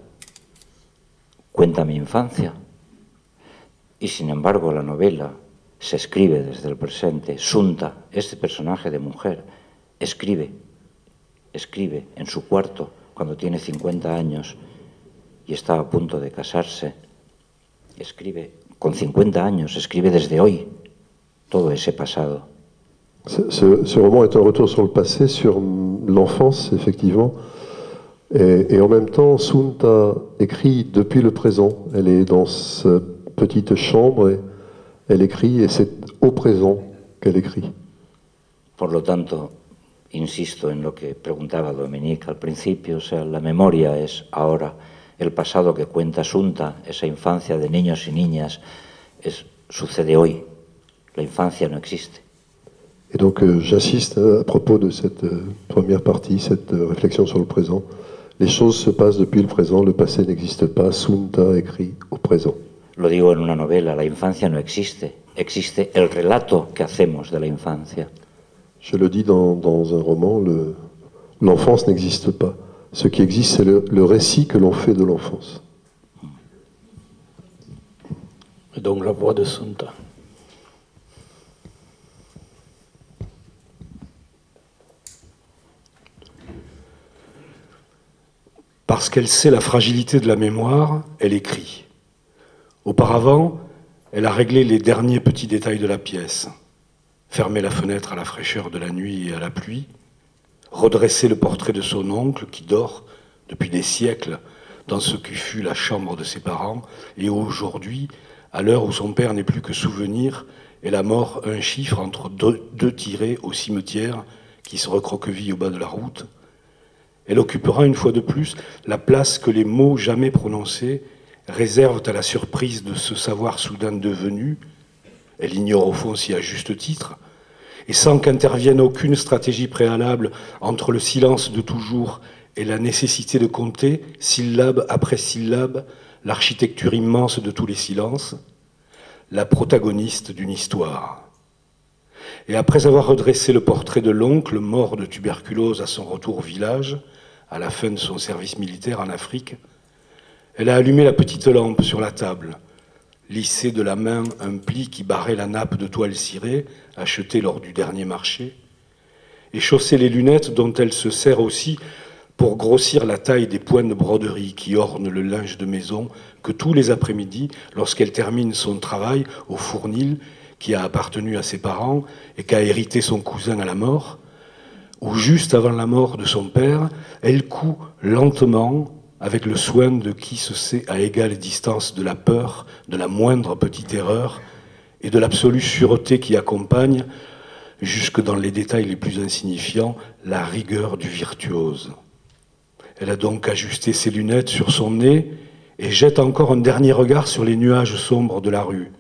cuenta mi infancia y sin embargo la novela se escribe desde el presente. Sunta, este personaje de mujer, escribe en su cuarto cuando tiene 50 años y está a punto de casarse. Escribe con 50 años, escribe desde hoy todo ese pasado. Ce roman est un retour sur le passé, sur l'enfance, effectivement. Et en même temps, Sunta écrit depuis le présent. Elle est dans sa petite chambre et elle écrit, et c'est au présent qu'elle écrit. Por lo tanto, insisto en lo que preguntaba Dominique al principio, o sea, la memoria es ahora. El pasado que cuenta Sunta, esa infancia de niños y niñas, sucede hoy. La infancia no existe. Et donc j'insiste à propos de cette première partie, cette réflexion sur le présent. Les choses se passent depuis le présent, le passé n'existe pas, Sunta écrit au présent. Lo digo en una novela, la infancia no existe, existe el relato que hacemos de la infancia. Je le dis dans un roman, l'enfance n'existe pas. Ce qui existe, c'est le récit que l'on fait de l'enfance. Et donc la voix de Sunta. Parce qu'elle sait la fragilité de la mémoire, elle écrit. Auparavant, elle a réglé les derniers petits détails de la pièce. Fermer la fenêtre à la fraîcheur de la nuit et à la pluie, redresser le portrait de son oncle qui dort depuis des siècles dans ce qui fut la chambre de ses parents, et aujourd'hui, à l'heure où son père n'est plus que souvenir, et la mort un chiffre entre deux tirés au cimetière qui se recroqueville au bas de la route. Elle occupera une fois de plus la place que les mots jamais prononcés réservent à la surprise de ce savoir soudain devenu. Elle ignore au fond si à juste titre, et sans qu'intervienne aucune stratégie préalable entre le silence de toujours et la nécessité de compter, syllabe après syllabe, l'architecture immense de tous les silences, la protagoniste d'une histoire. Et après avoir redressé le portrait de l'oncle mort de tuberculose à son retour au village, à la fin de son service militaire en Afrique, elle a allumé la petite lampe sur la table, lissé de la main un pli qui barrait la nappe de toile cirée achetée lors du dernier marché, et chaussé les lunettes dont elle se sert aussi pour grossir la taille des points de broderie qui ornent le linge de maison que tous les après-midi, lorsqu'elle termine son travail au fournil qui a appartenu à ses parents et qu'a hérité son cousin à la mort, où juste avant la mort de son père, elle coud lentement, avec le soin de qui se sait à égale distance de la peur, de la moindre petite erreur et de l'absolue sûreté qui accompagne, jusque dans les détails les plus insignifiants, la rigueur du virtuose. Elle a donc ajusté ses lunettes sur son nez et jette encore un dernier regard sur les nuages sombres de la rue,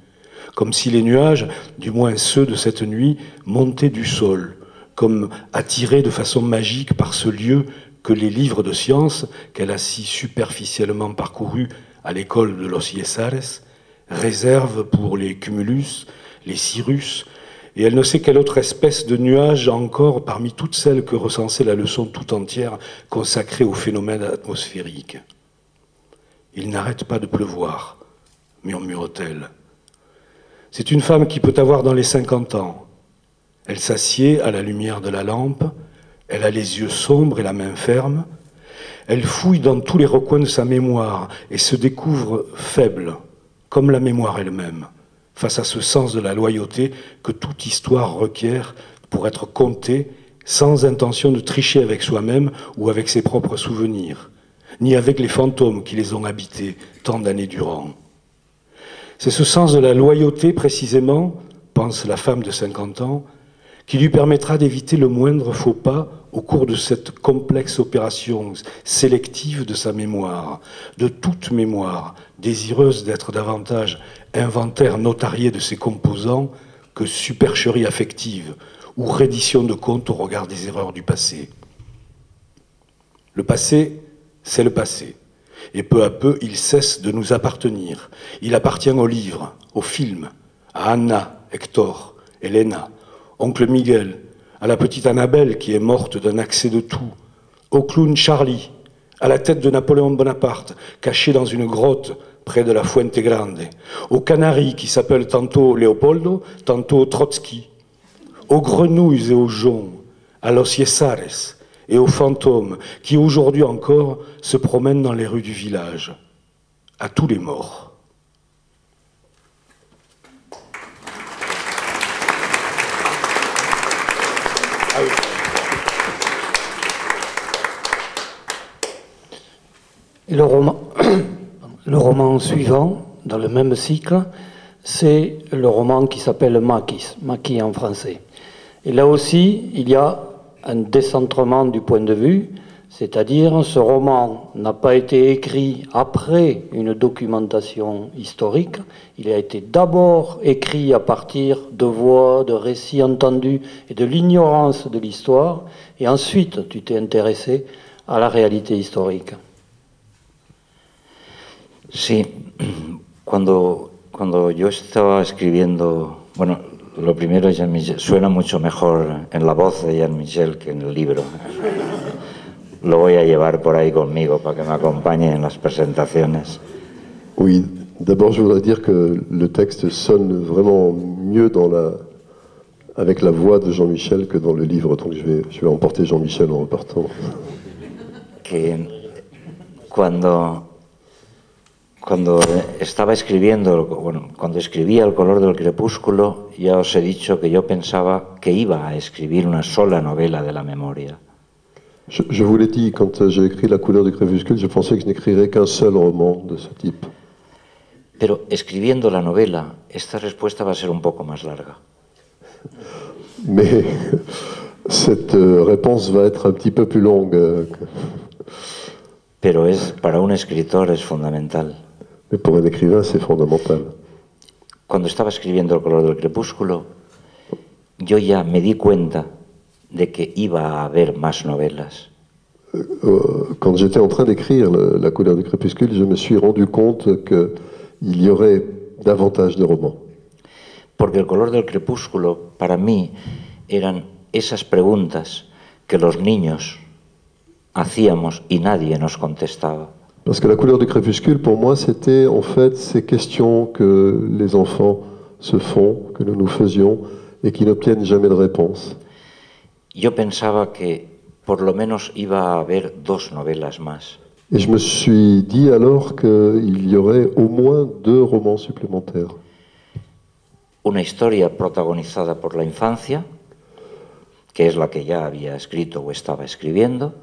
comme si les nuages, du moins ceux de cette nuit, montaient du sol, comme attirés de façon magique par ce lieu que les livres de science, qu'elle a si superficiellement parcourus à l'école de Los Yesares, réservent pour les cumulus, les cirrus, et elle ne sait quelle autre espèce de nuage encore parmi toutes celles que recensait la leçon tout entière consacrée aux phénomènes atmosphériques. « Il n'arrête pas de pleuvoir », murmure-t-elle. C'est une femme qui peut avoir dans les 50 ans. Elle s'assied à la lumière de la lampe, elle a les yeux sombres et la main ferme, elle fouille dans tous les recoins de sa mémoire et se découvre faible, comme la mémoire elle-même, face à ce sens de la loyauté que toute histoire requiert pour être contée sans intention de tricher avec soi-même ou avec ses propres souvenirs, ni avec les fantômes qui les ont habités tant d'années durant. C'est ce sens de la loyauté, précisément, pense la femme de 50 ans, qui lui permettra d'éviter le moindre faux pas au cours de cette complexe opération sélective de sa mémoire, de toute mémoire, désireuse d'être davantage inventaire notarié de ses composants que supercherie affective ou reddition de compte au regard des erreurs du passé. Le passé, c'est le passé. Et peu à peu, il cesse de nous appartenir. Il appartient aux livres, aux films, à Anna, Hector, Elena, oncle Miguel, à la petite Annabelle qui est morte d'un accès de toux, au clown Charlie, à la tête de Napoléon Bonaparte, caché dans une grotte près de la Fuente Grande, aux canaris qui s'appellent tantôt Leopoldo, tantôt Trotsky, aux grenouilles et aux joncs, à los Césares et aux fantômes qui aujourd'hui encore se promènent dans les rues du village, à tous les morts. Ah oui. Et le roman suivant, dans le même cycle, c'est le roman qui s'appelle Maquis en français. Et là aussi, il y a un décentrement du point de vue, c'est-à-dire ce roman n'a pas été écrit après une documentation historique, il a été d'abord écrit à partir de voix, de récits entendus et de l'ignorance de l'histoire, et ensuite tu t'es intéressé à la réalité historique. Sí, cuando yo estaba escribiendo, bueno, lo primero, Jean-Michel, suena mucho mejor en la voz de Jean-Michel que en el libro. Lo voy a llevar por ahí conmigo para que me acompañe en las presentaciones. Oui, d'abord je voudrais dire que le texte sonne vraiment mieux avec la voix de Jean-Michel que dans le livre, donc je vais emporter Jean-Michel en repartant. Que cuando estaba escribiendo, bueno, cuando escribía El color del crepúsculo, ya os he dicho que yo pensaba que iba a escribir una sola novela de la memoria. Je vous l'ai dit, quand j'ai écrit La couleur du crépuscule, je pensais que je n'écrirais qu'un seul roman de ce type. Pero escribiendo la novela, esta respuesta va a ser un poco más larga. Mais cette réponse va être un petit peu plus longue. Pero para un escritor es fundamental. Mais pour un écrivain, c'est fondamental. Cuando estaba escribiendo El color del crepúsculo, yo ya me di cuenta de que iba a haber más novelas. Quand j'étais en train d'écrire La couleur du crépuscule, je me suis rendu compte qu'il y aurait davantage de romans. Porque El color del crepúsculo, para mí, eran esas preguntas que los niños hacíamos y nadie nos contestaba. Parce que La couleur du crépuscule, pour moi, c'était en fait ces questions que les enfants se font, que nous nous faisions, et qui n'obtiennent jamais de réponse. Yo pensaba que por lo menos iba a haber 2 novelas más. Et je me suis dit alors qu'il y aurait au moins 2 romans supplémentaires. Una historia protagonizada por la infancia, que es la que ya había escrito o estaba escribiendo.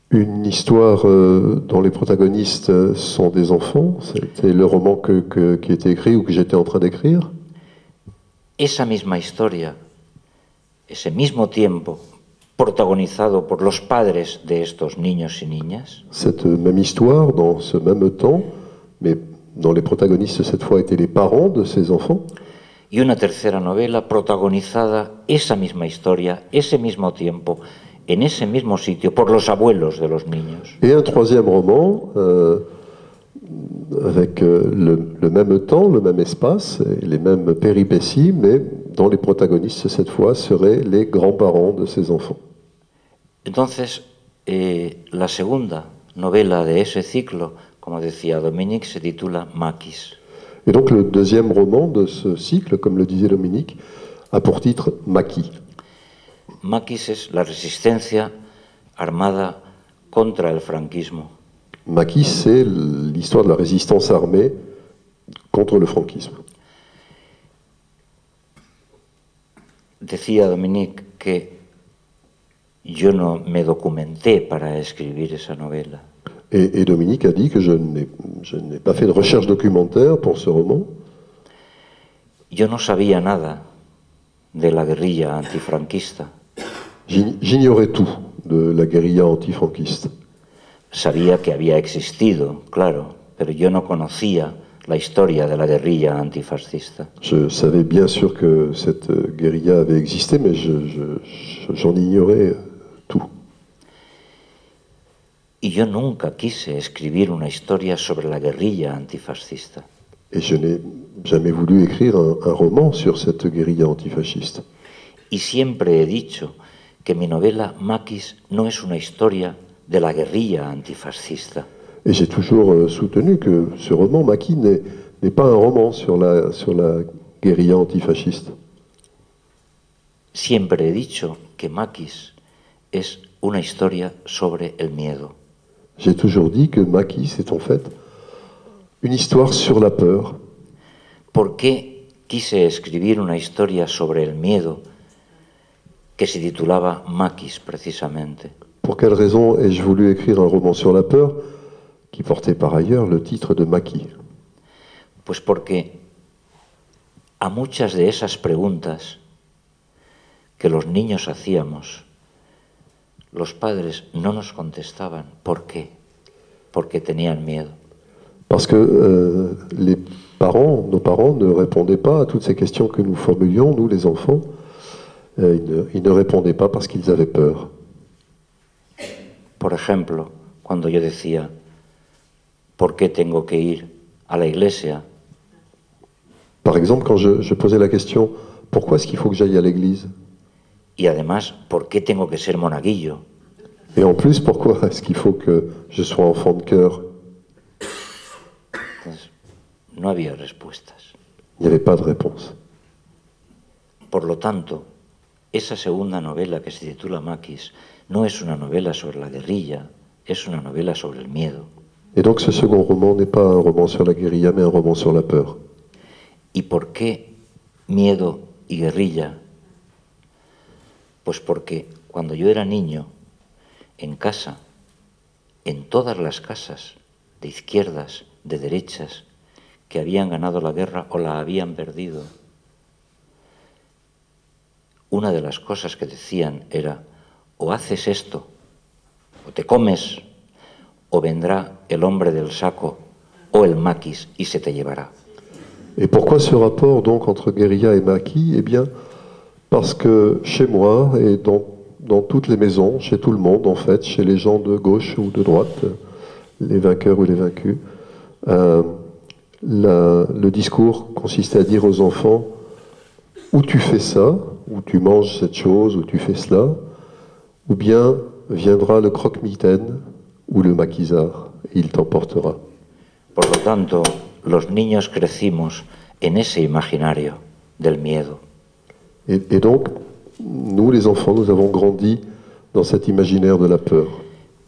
Une histoire dont les protagonistes sont des enfants, c'était le roman qui était écrit ou que j'étais en train d'écrire. Esa misma historia, ese mismo tiempo, protagonizado por los padres de estos niños y niñas. Cette même histoire, dans ce même temps, mais dont les protagonistes cette fois étaient les parents de ces enfants. Y una tercera novela protagonizada, esa misma historia, ese mismo tiempo, en ese mismo sitio, por los abuelos de los niños. Et un troisième roman avec le même temps, le même espace, et les mêmes péripéties, mais dont les protagonistes cette fois seraient les grands-parents de ces enfants. Entonces, la segunda novela de ese ciclo, como decía Dominique, se titula Maquis. Et donc le deuxième roman de ce cycle, comme le disait Dominique, a pour titre Maquis. Maquis es la resistencia armada contra el franquismo. Maquis, c'est l'histoire de la résistance armée contre le franquisme. Decía Dominique que yo no me documenté para escribir esa novela. Et Dominique a dit que je n'ai pas fait de recherche documentaire pour ce roman. Yo no sabía nada de la guerrilla antifranquista. J'ignorais tout de la guérilla antifranquiste. Sabía que había existido, claro, pero yo no conocía la historia de la guerrilla antifascista. Je savais bien sûr que cette guérilla avait existé, mais j'en ignorais tout. Y yo nunca quise escribir una historia sobre la guerrilla antifascista. Et je n'ai jamais voulu écrire un roman sur cette guérilla antifasciste. Y siempre he dicho que mi novela Maquis no es una historia de la guerrilla antifascista. Et j'ai toujours soutenu que ce roman, Maquis, n'est pas un roman sur la guérilla antifasciste. Siempre he dicho que Maquis es una historia sobre el miedo. J'ai toujours dit que Maquis est en fait une histoire sur la peur. ¿Por qué quise escribir una historia sobre el miedo que se titulaba Maquis precisamente? Pour quelle raison ai-je voulu écrire un roman sur la peur qui portait par ailleurs le titre de Maquis? Pues porque a muchas de esas preguntas que los niños hacíamos, los padres no nos contestaban. ¿Por qué? Porque tenían miedo. Parce que nos parents ne répondaient pas à toutes ces questions que nous formulions, nous les enfants. Ils ne répondaient pas parce qu'ils avaient peur. Por ejemplo, cuando yo decía, ¿por qué tengo que ir a la iglesia? Par exemple, quand je posais la question, pourquoi est-ce qu'il faut que j'aille à l'église? Y además, ¿por qué tengo que ser monaguillo? Et en plus, pourquoi est-ce qu'il faut que je sois enfant de cœur? Entonces, no había respuestas. Il n'y avait pas de réponse. Por lo tanto, esa segunda novela que se titula Maquis no es una novela sobre la guerrilla, es una novela sobre el miedo. Et donc ce second roman n'est pas un roman sur la guérilla, mais un roman sur la peur. ¿Y por qué miedo y guerrilla? Pues porque cuando yo era niño, en casa, en todas las casas, de izquierdas, de derechas, que habían ganado la guerra o la habían perdido, una de las cosas que decían era, o haces esto, o te comes, o vendrá el hombre del saco o el maquis y se te llevará. Et pourquoi ce rapport donc entre guérilla et maquis? Eh bien, parce que chez moi et dans toutes les maisons, chez tout le monde en fait, chez les gens de gauche ou de droite, les vainqueurs ou les vaincus, le discours consistait à dire aux enfants, ou tu fais ça, ou tu manges cette chose, ou tu fais cela, ou bien viendra le croque-mitaine ou le maquisard, et il t'emportera. Por lo tanto, los niños crecimos en ese imaginario del miedo. Et donc, nous les enfants, nous avons grandi dans cet imaginaire de la peur.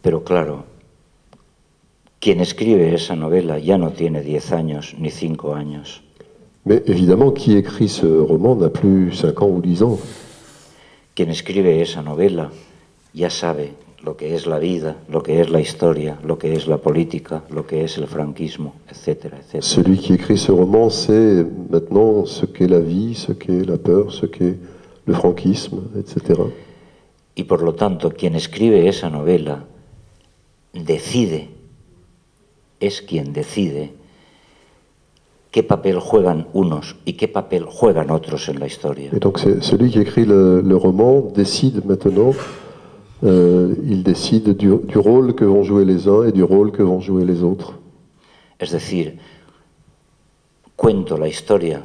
Pero claro, quien escribe esa novela ya no tiene 10 años ni 5 años. Mais évidemment, qui écrit ce roman n'a plus 5 ans ou 10 ans. Quien escribe esa novela ya sabe lo que es la vida, lo que es la historia, lo que es la política, lo que es el franquismo, etcétera, etcétera. Celui qui écrit ce roman sait maintenant ce qu'est la vie, ce qu'est la peur, ce qu'est le franquisme, etc. Y por lo tanto, quien escribe esa novela es quien decide qué papel juegan unos y qué papel juegan otros en la historia. Et donc celui qui écrit le roman décide maintenant, il décide du rôle que vont jouer les uns et du rôle que vont jouer les autres. Es decir, cuento la historia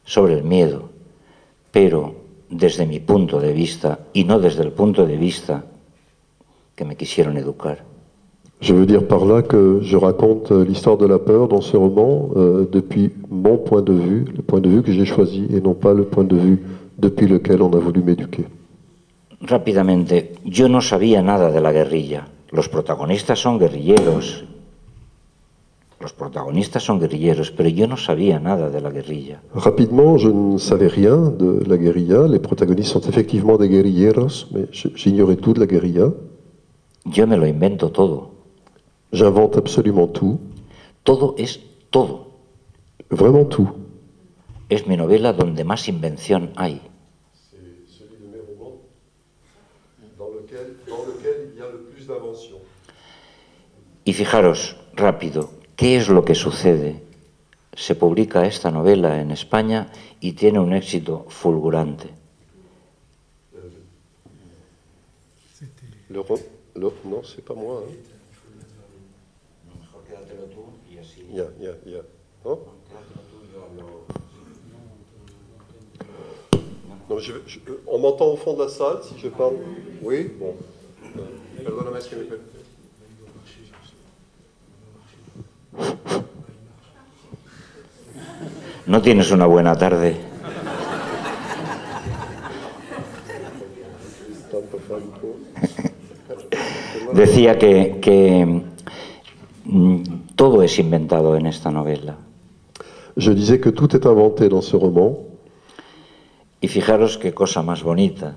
sobre el miedo, pero desde mi punto de vista y no desde el punto de vista que me quisieron educar. Je veux dire par là que je raconte l'histoire de la peur dans ce roman depuis mon point de vue, le point de vue que j'ai choisi, et non pas le point de vue depuis lequel on a voulu m'éduquer. Rápidamente, yo no sabía nada de la guerrilla. Los protagonistas son guerrilleros. Pero yo no sabía nada de la guerrilla. Rapidement, je ne savais rien de la guérilla. Les protagonistes sont effectivement des guerrilleros, mais j'ignorais tout de la guérilla. Yo me lo invento todo. J'invente absolument tout. Todo es todo. Vraiment tout. Es mi novela donde más invención hay. C'est celui de mes romans dans lequel il y a le plus d'invention. Y fijaros, rápido, ¿qué es lo que sucede? Se publica esta novela en España y tiene un éxito fulgurante. Non, c'est pas moi. Hein. Hein? Non, on m'entend au fond de la salle si je parle? Oui? Bon. Perdóname, es que no tienes una buena tarde. Decía que todo es inventado en esta novela. Je disais que tout est inventé dans ce roman. Y fijaros qué cosa más bonita.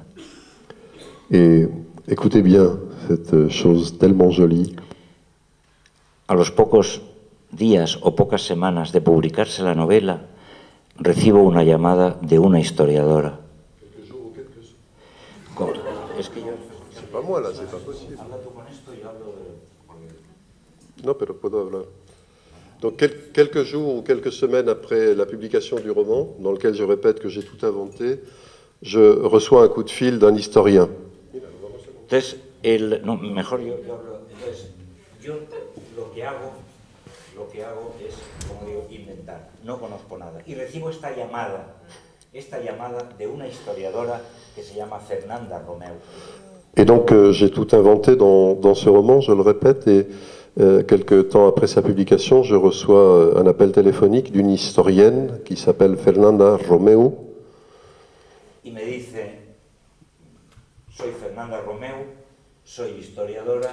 Et écoutez bien cette chose tellement jolie. A los pocos días o pocas semanas de publicarse la novela, recibo una llamada de una historiadora. Es que yo... C'est pas moi là, c'est pas possible. Habla tú con esto y yo hablo de... Non, pero puedo hablar. Donc quelques jours ou quelques semaines après la publication du roman, dans lequel je répète que j'ai tout inventé, je reçois un coup de fil d'un historien. Entonces, no, mejor yo hablo. Entonces, yo lo que hago es, como digo, inventar. No conozco nada. Y recibo esta llamada de una historiadora que se llama Fernanda Romeu. Et donc j'ai tout inventé dans ce roman, je le répète, et quelques temps après sa publication, je reçois un appel téléphonique d'une historienne qui s'appelle Fernanda Romeu. Y me dice, soy Fernanda Romeu, soy historiadora,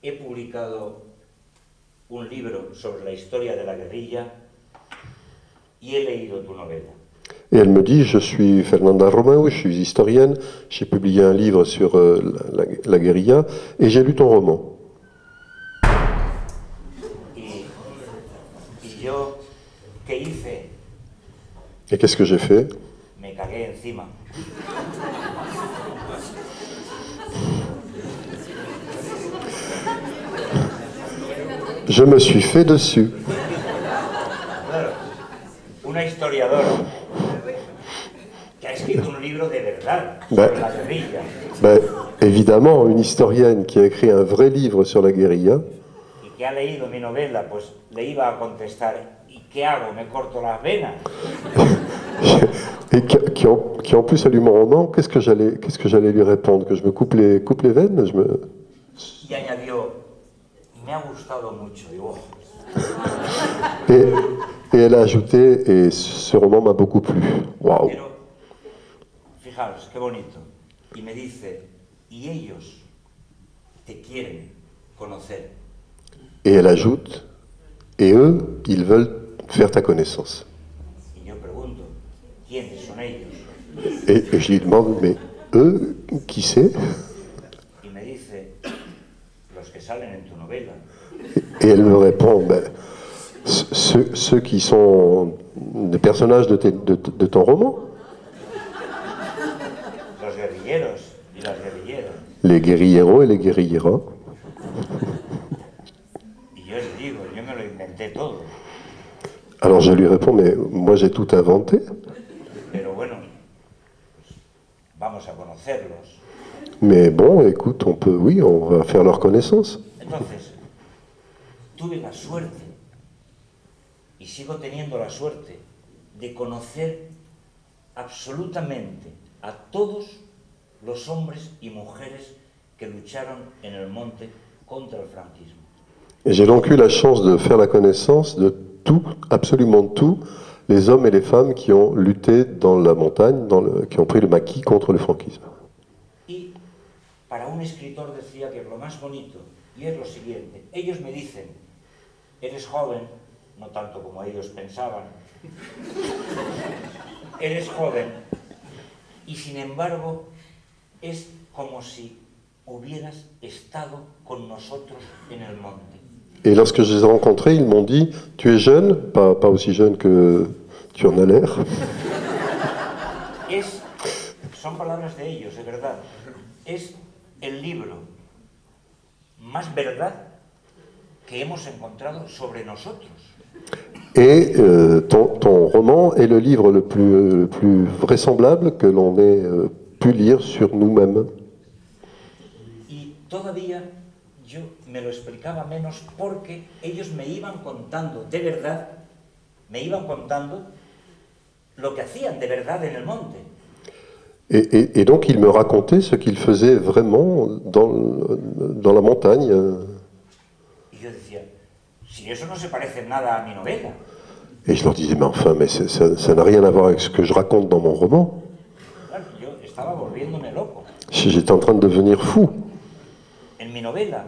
he publicado un libro sobre la historia de la guerrilla y he leído tu novela. Et elle me dit, je suis Fernanda Romeu, je suis historienne, j'ai publié un livre sur la guérilla et j'ai lu ton roman. Y yo, ¿qué hice? Et qu'est-ce que j'ai fait? Me cagué encima. Je me suis fait dessus. Claro, una historiadora que ha escrito un libro de verdad sobre la guerrilla. Évidemment, une historienne qui a écrit un vrai livre sur la guérilla. Y que ha leído mi novela, pues le iba a contestar, ¿y qué hago? ¿Me corto las venas? Et qui en plus a lu mon roman, qu'est-ce que j'allais lui répondre? Que je me coupe les veines? Y añadió, me ha gustado mucho. Digo, et elle a ajouté, et ce roman m'a beaucoup plu. Waouh! Pero, fijaros, qué bonito. Y me dice, y ellos te quieren conocer. Et elle ajoute, et eux, ils veulent faire ta connaissance. Y yo pregunto, ¿quiénes son ellos? Et je lui demande, mais eux, qui c'est? Y me dice, los que salen en tu novela. Et elle me répond, ceux qui sont des personnages de ton roman. Los guerrilleros y las guerrilleras. Les guerrilleros et les guerrilleras. Y yo les digo, yo me lo inventé todo. Alors je lui réponds, mais moi j'ai tout inventé. Pero bueno, pues, vamos a conocerlos. Mais bon, écoute, on va faire leur connaissance. Entonces, tuve la suerte, y sigo teniendo la suerte, de conocer absolutamente a todos los hombres y mujeres que lucharon en el monte contra el franquismo. Et j'ai donc eu la chance de faire la connaissance de tout, absolument tous, les hommes et les femmes qui ont lutté dans la montagne, qui ont pris le maquis contre le franquisme. Y para un escritor decía que lo más bonito, y es lo siguiente, ellos me dicen, eres joven, no tanto como ellos pensaban, eres joven, y sin embargo es como si hubieras estado con nosotros en el monte. Et lorsque je les ai rencontrés, ils m'ont dit, tu es jeune, pas aussi jeune que tu en as l'air. Son palabras de ellos, es verdad. Es el libro más verdad que hemos encontrado sobre nosotros. Et ton roman est le livre le plus vraisemblable que l'on ait pu lire sur nous-mêmes. Y todavía yo me lo explicaba menos porque ellos me iban contando de verdad, me iban contando lo que hacían de verdad en el monte. Et donc il me racontait ce qu'il faisait vraiment dans la montagne. Y yo decía, si eso no se parece en nada a mi novela. Et je leur disais, mais enfin, mais ça n'a rien à voir avec ce que je raconte dans mon roman. Claro, yo estaba volviéndome loco. J'étais en train de devenir fou. En mi novela,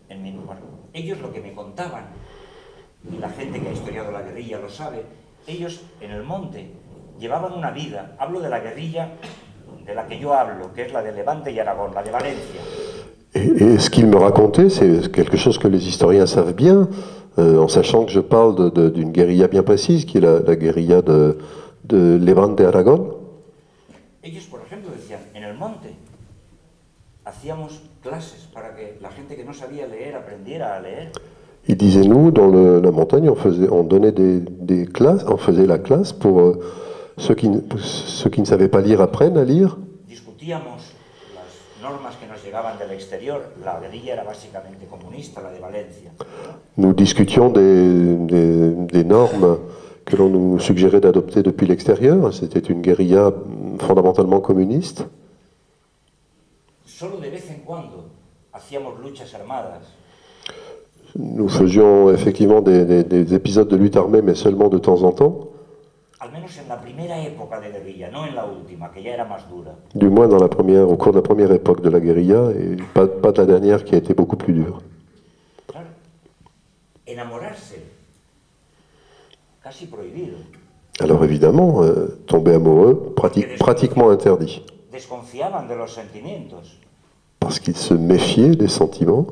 bueno, ellos lo que me contaban, y la gente que ha historiado la guerrilla lo sabe, ellos en el monte llevaban una vida, hablo de la guerrilla de la que yo hablo, que es la de Levante y Aragón, la de Valencia. Et ce qu'ils me racontaient, c'est quelque chose que les historiens savent bien, en sachant que je parle d'une guérilla bien précise, qui est la guérilla de Levante et Aragón. Ellos, por ejemplo, decían, en el monte hacíamos clases para que la gente que no sabía leer aprendiera a leer. Ils disaient, nous, dans la montagne, on donnait des classes, on faisait la classe pour ceux qui ne savaient pas lire apprennent à lire. Discutíamos las normas que nos llegaban del exterior. La guerrilla era básicamente comunista, la de Valencia. Nous discutions des normes que l'on nous suggérait d'adopter depuis l'extérieur. C'était une guérilla fondamentalement communiste. Solo de vez en cuando hacíamos luchas armadas. Nous faisions effectivement des épisodes de lutte armée, mais seulement de temps en temps. Al menos en la primera época de guerrilla, no en la última, que ya era más dura. Du moins au cours de la première époque de la guérilla, et pas de la dernière qui a été beaucoup plus dure. Claro, enamorarse, casi prohibido. Alors évidemment, tomber amoureux, pratiquement interdit. Desconfiaban de los sentimientos. Parce qu'ils se méfiaient des sentiments.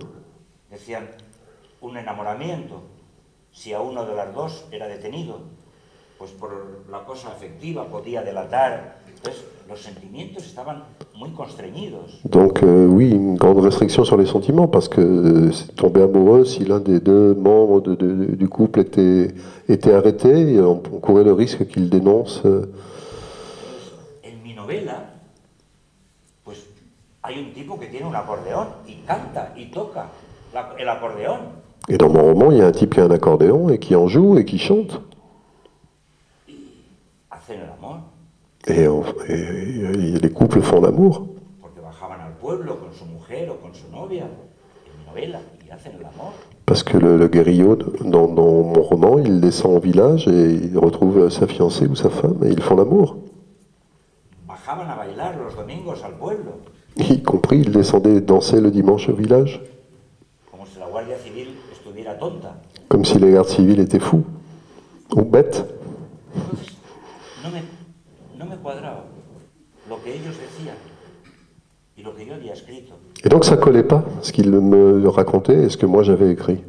Decían, un enamoramiento, si a uno de las dos era detenido, pues por la cosa afectiva podía delatar. Entonces, los sentimientos estaban muy constreñidos. Donc oui, une grande restriction sur les sentiments, parce que tomber amoureux, si l'un des deux membres du couple était arrêté, on courait le risque qu'il dénonce. En mi novela, pues hay un tipo que tiene un acordeón y canta y toca el acordeón. Et dans mon roman, il y a un type qui a un accordéon et qui en joue et qui chante. Hacen el amor. Et les couples font l'amour. Porque bajaban al pueblo con su mujer o con su novia, en mi novela, y hacen el amor. Parce que le guerrier, dans mon roman, il descend au village et il retrouve sa fiancée ou sa femme et ils font l'amour. Bajaban a bailar los domingos al pueblo. Y compris, il descendait danser le dimanche au village. Como si la Guardia Civil estuviera tonta. Comme si les gardes civils étaient fous ou bêtes. Entonces, no me cuadraba lo que ellos decían y lo que yo había escrito. Et donc ça collait pas, ce qu'ils me racontaient et ce que moi j'avais écrit.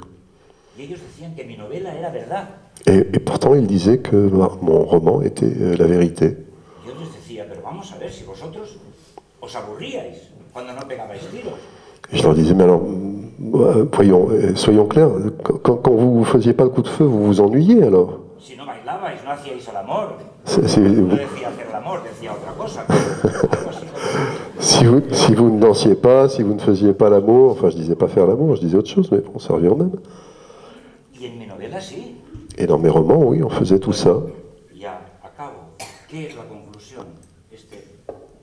Y ellos decían que mi novela era verdad. Et pourtant ils disaient que mon roman était la vérité. Yo les decía, pero vamos a ver si vosotros os aburríais cuando no pegabais tiros. Et je leur disais, mais alors, soyons clairs, quand vous ne faisiez pas le coup de feu, vous vous ennuyez alors. Si no bailabais, no hacíais el amor. Vous, No decía hacer el amor, decía otra cosa. Algo así como... si vous ne dansiez pas, si vous ne faisiez pas l'amour, enfin je disais pas faire l'amour, je disais autre chose, mais on servait en même. Y en mi novela sí. Et dans mes romans, oui, on faisait tout ça. Ya, acabo. ¿Qué es la conclusión?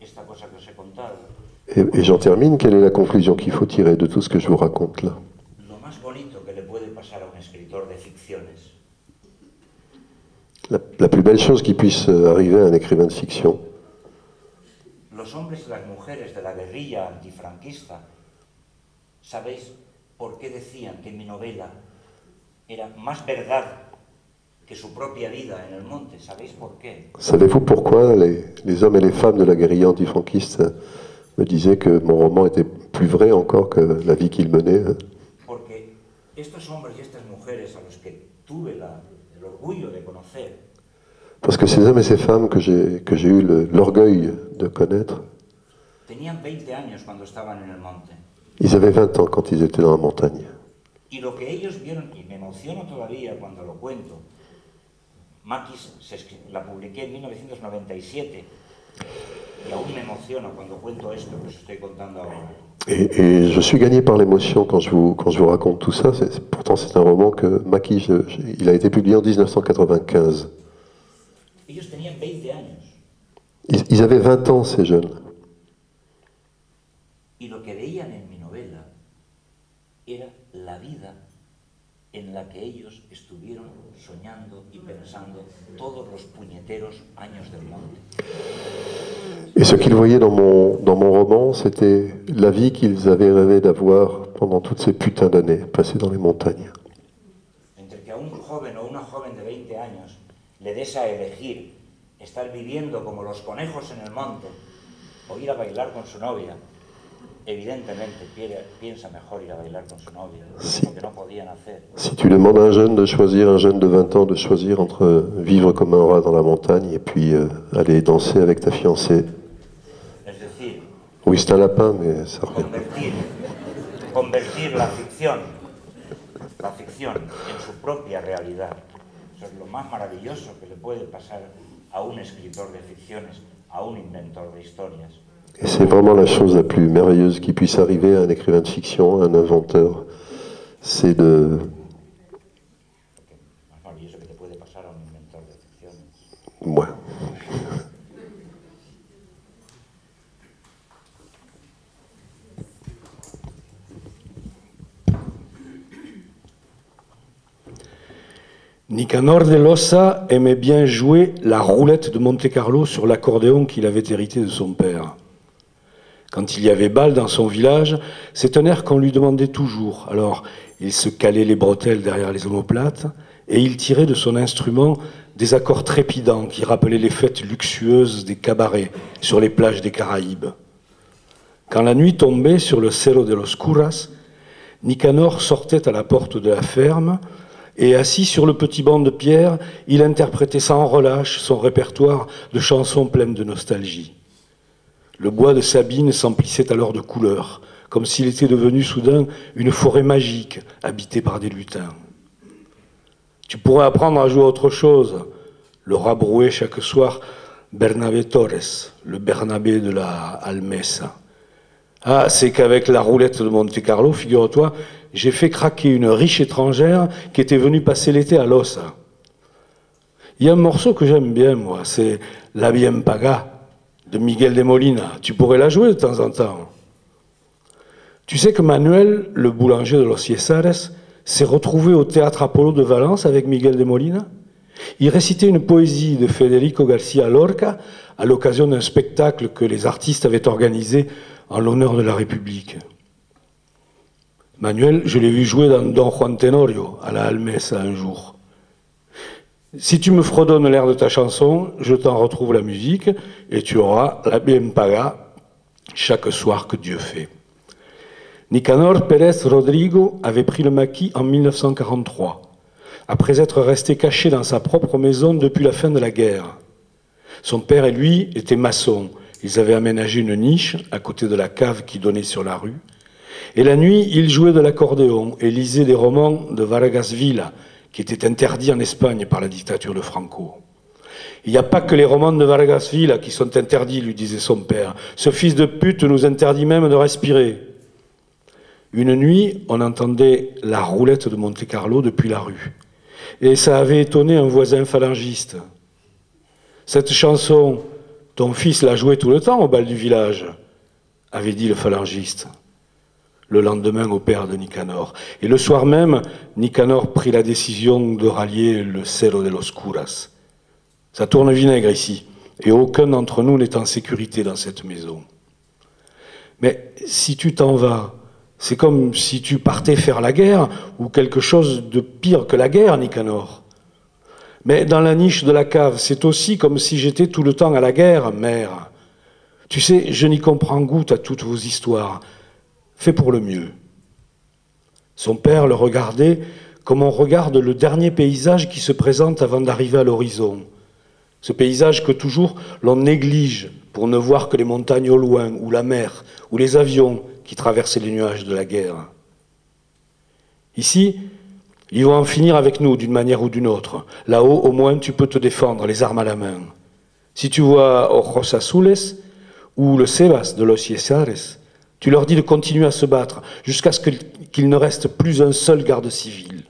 Esta cosa que os he contado. Et j'en termine, quelle est la conclusion qu'il faut tirer de tout ce que je vous raconte là? Lo más bonito que le puede pasar a un escritor de ficciones La plus belle chose qui puisse arriver à un écrivain de fiction, los hombres y las mujeres de la guerrilla antifranquista, ¿sabéis por qué decían que mi novela era más verdad que su propia vida en el monte? ¿Sabéis por qué? savez-vous pourquoi les hommes et les femmes de la guérilla antifranquiste me disaient que mon roman était plus vrai encore que la vie qu'ils menaient? Porque estos hombres y estas mujeres a los que tuve el orgullo de conocer, Parce que ces hommes et ces femmes que j'ai eu l'orgueil de connaître, tenían 20 años cuando estaban en el monte. ils avaient 20 ans quand ils étaient dans la montagne. Y lo que ellos vieron, y me emociono todavía cuando lo cuento, Maquis la publiqué en 1997, y aún me emociono cuando cuento esto que os estoy contando ahora. Et je suis gagné par l'émotion quand je vous raconte tout ça. Pourtant, c'est un roman que Maki, il a été publié en 1995. Ellos tenían 20 años. Ils avaient 20 ans, ces jeunes. Y lo que veían en mi novela era la vida en la que ellos estuvieron soñando y pensando todos los puñeteros años del monte. Et ce qu'ils voyaient dans mon roman, c'était la vie qu'ils avaient rêvé d'avoir pendant toutes ces putains d'années passées dans les montagnes. Entre que a un joven o una joven de 20 años le des a elegir estar viviendo como los conejos en el monte o ir a bailar con su novia, evidentemente piensa mejor ir a bailar con su novia, porque no podían hacer. Si tu demandes à un jeune de 20 ans, de choisir entre vivre comme un rat dans la montagne et puis aller danser avec ta fiancée. Es decir, Oui, c'est un lapin, mais ça revient. Convertir la ficción en su propia realidad. Eso es lo más maravilloso que le puede pasar a un escritor de ficciones, a un inventor de historias. Et c'est vraiment la chose la plus merveilleuse qui puisse arriver à un écrivain de fiction, à un inventeur. C'est de... Lo más maravilloso que te puede pasar a un inventor de ficciones. Ouais. Nicanor de Losa aimait bien jouer la roulette de Monte-Carlo sur l'accordéon qu'il avait hérité de son père. Quand il y avait bal dans son village, c'est un air qu'on lui demandait toujours. Alors, il se calait les bretelles derrière les omoplates et il tirait de son instrument des accords trépidants qui rappelaient les fêtes luxueuses des cabarets sur les plages des Caraïbes. Quand la nuit tombait sur le Cerro de los Curas, Nicanor sortait à la porte de la ferme et assis sur le petit banc de pierre, il interprétait sans relâche son répertoire de chansons pleines de nostalgie. Le bois de Sabine s'emplissait alors de couleurs, comme s'il était devenu soudain une forêt magique habitée par des lutins. Tu pourrais apprendre à jouer autre chose, le rabrouait chaque soir Bernabé Torres, le Bernabé de la Almesa. Ah, c'est qu'avec la roulette de Monte-Carlo, figure-toi, j'ai fait craquer une riche étrangère qui était venue passer l'été à Losa. Il y a un morceau que j'aime bien, moi, c'est La Bien Paga de Miguel de Molina. Tu pourrais la jouer de temps en temps. Tu sais que Manuel, le boulanger de Los Ciesares, s'est retrouvé au Théâtre Apollo de Valence avec Miguel de Molina. Il récitait une poésie de Federico García Lorca à l'occasion d'un spectacle que les artistes avaient organisé en l'honneur de la République. Manuel, je l'ai vu jouer dans Don Juan Tenorio, à la Almesa un jour. Si tu me fredonnes l'air de ta chanson, je t'en retrouve la musique et tu auras la bien paga chaque soir que Dieu fait. Nicanor Pérez Rodrigo avait pris le maquis en 1943, après être resté caché dans sa propre maison depuis la fin de la guerre. Son père et lui étaient maçons. Ils avaient aménagé une niche à côté de la cave qui donnait sur la rue. Et la nuit, il jouait de l'accordéon et lisait des romans de Vargas Villa, qui étaient interdits en Espagne par la dictature de Franco. Il n'y a pas que les romans de Vargas Villa qui sont interdits, lui disait son père. Ce fils de pute nous interdit même de respirer. Une nuit, on entendait la roulette de Monte-Carlo depuis la rue. Et ça avait étonné un voisin phalangiste. Cette chanson, ton fils l'a jouée tout le temps au bal du village, avait dit le phalangiste. Le lendemain au père de Nicanor. Et le soir même, Nicanor prit la décision de rallier le Cerro de los Curas. Ça tourne vinaigre ici, et aucun d'entre nous n'est en sécurité dans cette maison. Mais si tu t'en vas, c'est comme si tu partais faire la guerre, ou quelque chose de pire que la guerre, Nicanor. Mais dans la niche de la cave, c'est aussi comme si j'étais tout le temps à la guerre, mère. Tu sais, je n'y comprends goutte à toutes vos histoires. Fais pour le mieux. Son père le regardait comme on regarde le dernier paysage qui se présente avant d'arriver à l'horizon. Ce paysage que toujours l'on néglige pour ne voir que les montagnes au loin, ou la mer, ou les avions qui traversaient les nuages de la guerre. Ici, ils vont en finir avec nous d'une manière ou d'une autre. Là-haut, au moins, tu peux te défendre, les armes à la main. Si tu vois Ojos Azules ou le Sebas de Los Ciesares, tu leur dis de continuer à se battre jusqu'à ce qu'il ne reste plus un seul garde civil.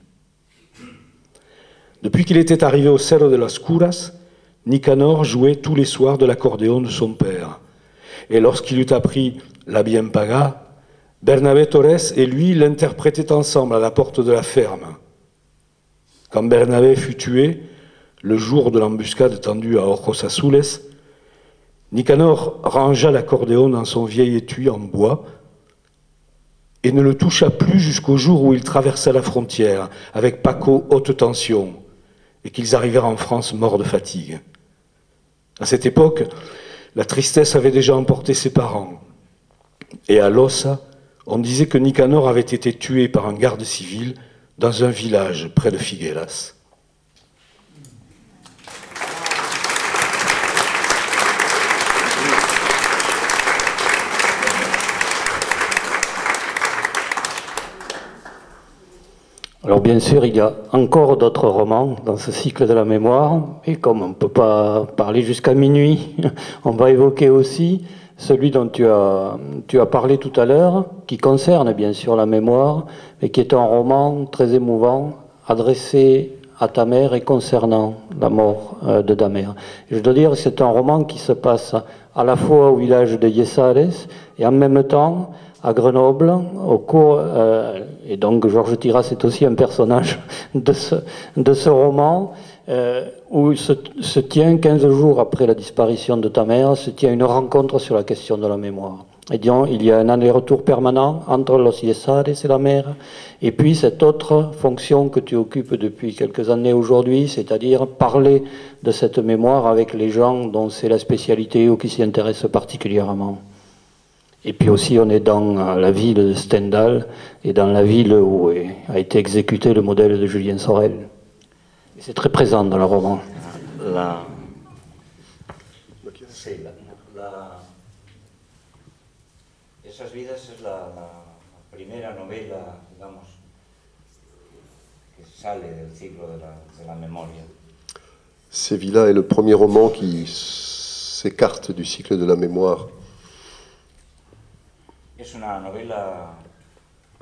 Depuis qu'il était arrivé au Cerro de las Curas, Nicanor jouait tous les soirs de l'accordéon de son père. Et lorsqu'il eut appris la Bien Paga, Bernabé Torres et lui l'interprétaient ensemble à la porte de la ferme. Quand Bernabé fut tué, le jour de l'embuscade tendue à Ojos Azules, Nicanor rangea l'accordéon dans son vieil étui en bois et ne le toucha plus jusqu'au jour où il traversa la frontière avec Paco haute tension et qu'ils arrivèrent en France morts de fatigue. À cette époque, la tristesse avait déjà emporté ses parents. Et à Lossa, on disait que Nicanor avait été tué par un garde civil dans un village près de Figueras. Alors bien sûr, il y a encore d'autres romans dans ce cycle de la mémoire, et comme on ne peut pas parler jusqu'à minuit, on va évoquer aussi celui dont tu as parlé tout à l'heure, qui concerne bien sûr la mémoire, mais qui est un roman très émouvant, adressé à ta mère et concernant la mort de ta mère. Et je dois dire que c'est un roman qui se passe à la fois au village de Yesales et en même temps à Grenoble, au cours, et donc Georges Tiras est aussi un personnage de ce roman, où se tient, 15 jours après la disparition de ta mère, se tient une rencontre sur la question de la mémoire. Et disons, il y a un aller-retour permanent entre Los Yesares et la mer, et puis cette autre fonction que tu occupes depuis quelques années aujourd'hui, c'est-à-dire parler de cette mémoire avec les gens dont c'est la spécialité ou qui s'y intéressent particulièrement. Et puis aussi, on est dans la ville de Stendhal et dans la ville où a été exécuté le modèle de Julien Sorel. Et c'est très présent dans le roman. Esas vidas es la primera novela, digamos, que sale del ciclo de la memoria. Sevilla est le premier roman qui s'écarte du cycle de la mémoire. Es una novela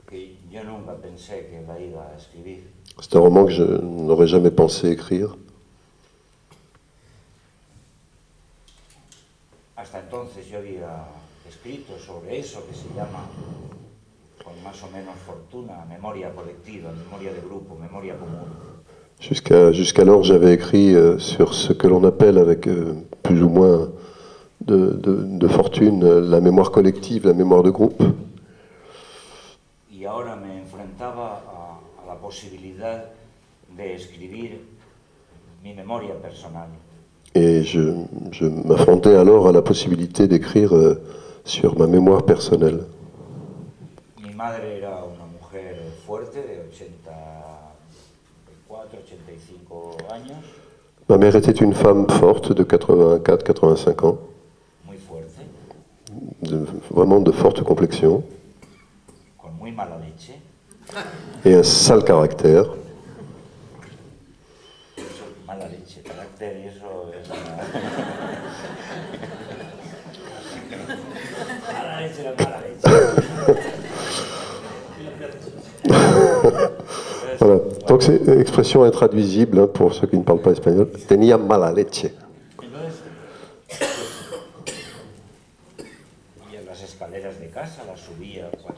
que yo nunca pensé que la iba a escribir. C'est un roman que je n'aurais jamais pensé écrire. Hasta entonces yo había escrito sobre eso que se llama, con más o menos fortuna, memoria colectiva, memoria de grupo, memoria común. Jusqu'alors, j'avais écrit sur ce que l'on appelle, avec plus ou moins de fortune, la mémoire collective, la mémoire de groupe. Y ahora me enfrentaba a la posibilidad de escribir mi memoria personal. Et je m'affrontais alors à la possibilité d'écrire sur ma mémoire personnelle. Mi madre era una mujer fuerte de 84, 85 años. Ma mère était une femme forte de 84-85 ans. Muy fuerte. Vraiment de forte complexion. Con muy mala leche. Et un sale caractère. Mala leche, carácter y eso es una... Mala leche era mala leche. Voilà. Donc c'est une expression intraduisible hein, pour ceux qui ne parlent pas espagnol. Tenía mala leche. Y en las escaleras de casa las subía, 4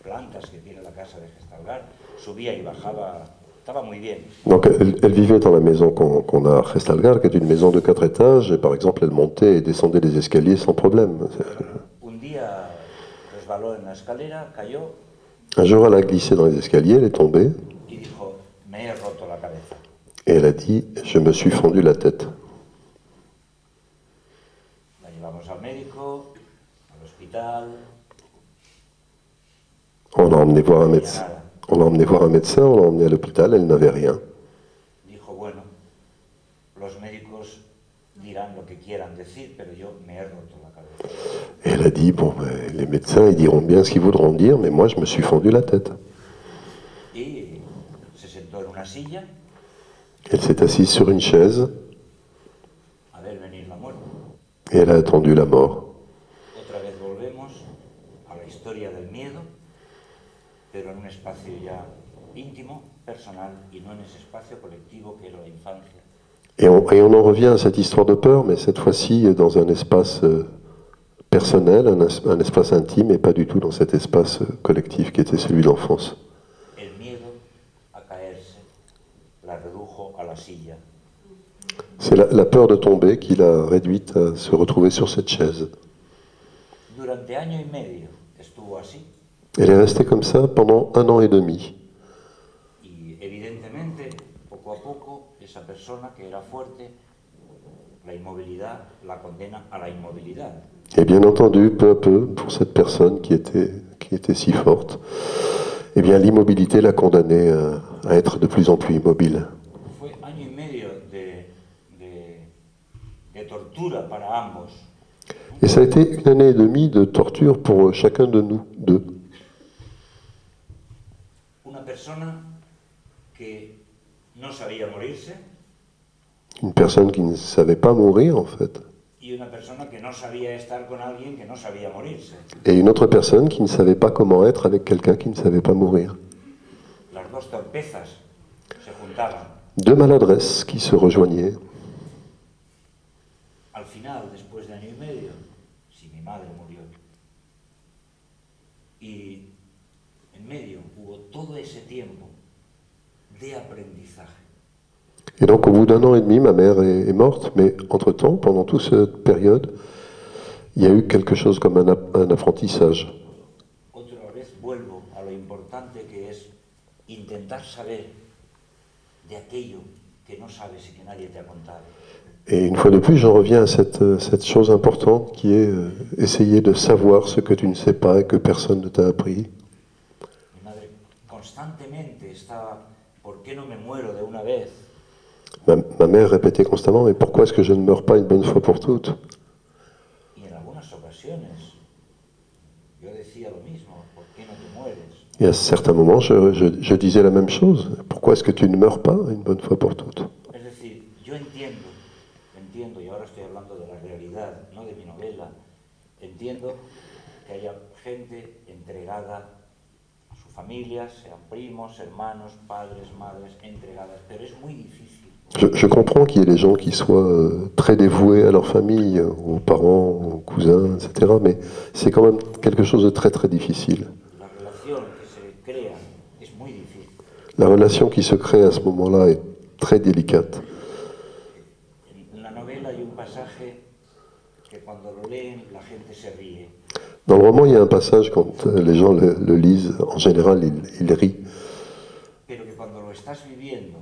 plantas que tiene la casa de Gestalgar, subía y bajaba, estaba muy bien. Donc elle vivait dans la maison qu'on a à Gestalgar, qui est une maison de 4 étages, et par exemple elle montait et descendait les escaliers sans problème. Un día resbaló en la escalera, cayó. Un jour elle a glissé dans les escaliers, elle est tombée, Y dijo, me he roto la cabeza. et elle a dit « je me suis fendu la tête ». La llevamos al médico, al hospital. On l'a emmené voir un médecin. On l'a emmené voir un médecin, on l'a emmené à l'hôpital, elle n'avait rien. Dijo, bueno, los médicos dirán lo que quieran decir, pero yo me he roto la cabeza. Et elle a dit, bon, ben, les médecins, ils diront bien ce qu'ils voudront dire, mais moi, je me suis fendu la tête. Y se sentó en una silla Elle s'est assise sur une chaise, a ver venir la muerte. et elle a attendu la mort. Otra vez volvemos a la historia del miedo, pero en un espacio ya íntimo, personal, y no en ese espacio colectivo que era la infancia. Et on en revient à cette histoire de peur, mais cette fois-ci dans un espace personnel, un espace intime, et pas du tout dans cet espace collectif qui était celui de l'enfance. El miedo a caerse, silla. C'est la peur de tomber qui l'a réduite à se retrouver sur cette chaise. Durante año y medio estuvo así. Elle est restée comme ça pendant 1 an et demi. Y evidentemente, poco a poco, esa persona que era fuerte, la inmovilidad la condena a la inmovilidad. Et bien entendu, peu à peu, pour cette personne qui était si forte, eh bien l'immobilité l'a condamnée à être de plus en plus immobile. Fue año y medio de tortura para ambos. Et ça a été 1 année et demie de torture pour chacun de nous deux. Una persona que no sabía morirse Une personne qui ne savait pas mourir, en fait. y una persona que no sabía estar con alguien que no sabía morirse. Et une autre personne qui ne savait pas comment être avec quelqu'un qui ne savait pas mourir. Las dos torpezas se juntaban. 2 maladresses qui se rejoignaient. Al final, después de año y medio, si mi madre murió. Y en medio hubo todo ese tiempo de aprendizaje. Et donc au bout d'1 an et demi, ma mère est morte, mais entre-temps, pendant toute cette période, il y a eu quelque chose comme un apprentissage. Otra vez vuelvo a lo importante que es intentar saber de aquello que no sabes y que nadie te ha contado. Et une fois de plus, j'en reviens à cette chose importante qui est essayer de savoir ce que tu ne sais pas et que personne ne t'a appris. Mi madre constantemente estaba, ¿por qué no me muero de una vez? Ma mère répétait constamment, mais pourquoi est-ce que je ne meurs pas une bonne fois pour toutes? Y en algunas ocasiones yo decía lo mismo, ¿por qué no te mueres? Et à certains moments, je disais la même chose. Pourquoi est-ce que tu ne meurs pas une bonne fois pour toutes? Es decir, yo entiendo, y ahora estoy hablando de la realidad, no de mi novela, entiendo que haya gente entregada a su familia, sean primos, hermanos, padres, madres, entregadas, pero es muy difícil. Je comprends qu'il y ait des gens qui soient très dévoués à leur famille, aux parents, aux cousins, etc. Mais c'est quand même quelque chose de très très difficile. La relación que se crea es muy difícil. La relation qui se crée à ce moment-là est très délicate. En la novela hay un pasaje que cuando lo leen la gente se ríe. Dans le roman, il y a un passage, quand les gens le lisent, en général, ils rient. Pero que cuando lo estás viviendo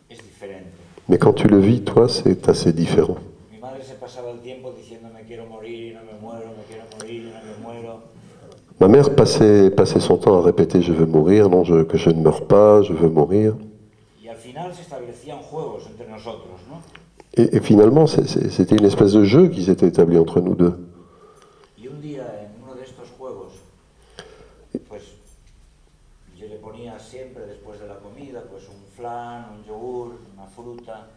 es diferente. Mais quand tu le vis, toi, c'est assez différent. Mi madre se pasaba el tiempo diciendo me quiero morir, no me muero, me quiero morir, no me muero. Ma mère passait son temps à répéter « je veux mourir »,« non, que je ne meurs pas, je veux mourir ». Y al final se establecían juegos entre nosotros, ¿no? Et finalement, c'était une espèce de jeu qui s'était établi entre nous deux. Y un día en uno de estos juegos, pues yo le ponía siempre después de la comida, pues un flan, un yogur, una fruta.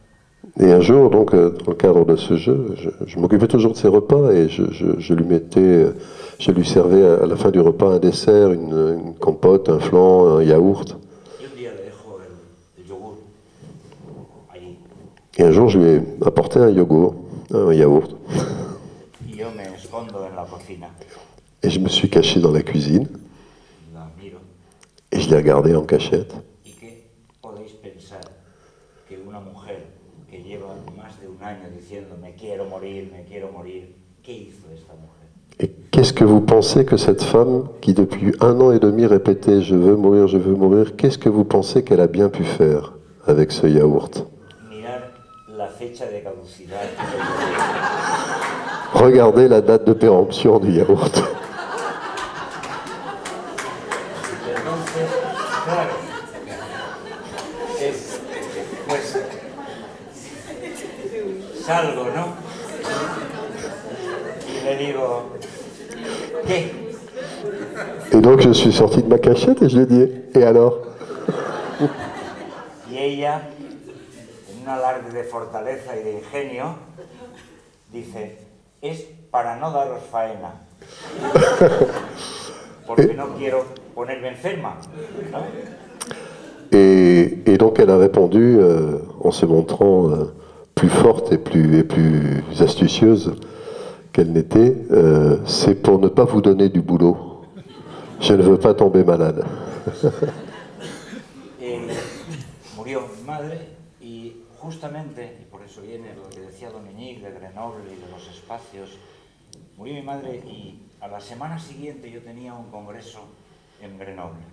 Et un jour, donc, dans le cadre de ce jeu, je m'occupais toujours de ses repas et je lui servais à la fin du repas un dessert, une compote, un flan, un yaourt. Y un día le dejo el yogur allí. Et un jour, je lui ai apporté un yogourt, un yaourt. Y yo me escondo en la cocina, Et je me suis caché dans la cuisine la miro. et je l'ai regardé en cachette. ¿Y qué podéis pensar que una mujer que lleva más de un año diciendo me quiero morir, qué hizo esta mujer? Et qu'est-ce que vous pensez que cette femme, qui depuis 1 an et demi répétait « je veux mourir », qu'est-ce que vous pensez qu'elle a bien pu faire avec ce yaourt? Mirar la fecha de caducidad. Regardez la date de péremption du yaourt. Entonces, claro, pues salgo, ¿no? Y le digo, ¿qué? Et donc je suis sorti de ma cachette et je lui ai dit « et alors ?» Y ella, en un alarde de fortaleza y de ingenio, dice, es para no daros faena, porque no quiero ponerme enferma, ¿no? Et donc elle a répondu en se montrant plus forte et plus astucieuse qu'elle n'était, c'est pour ne pas vous donner du boulot. Je ne veux pas tomber malade. Murió mi madre y justamente, y por eso viene lo que decía Dominique de Grenoble y de los espacios, murió mi madre y a la semana siguiente yo tenía un congreso en Grenoble.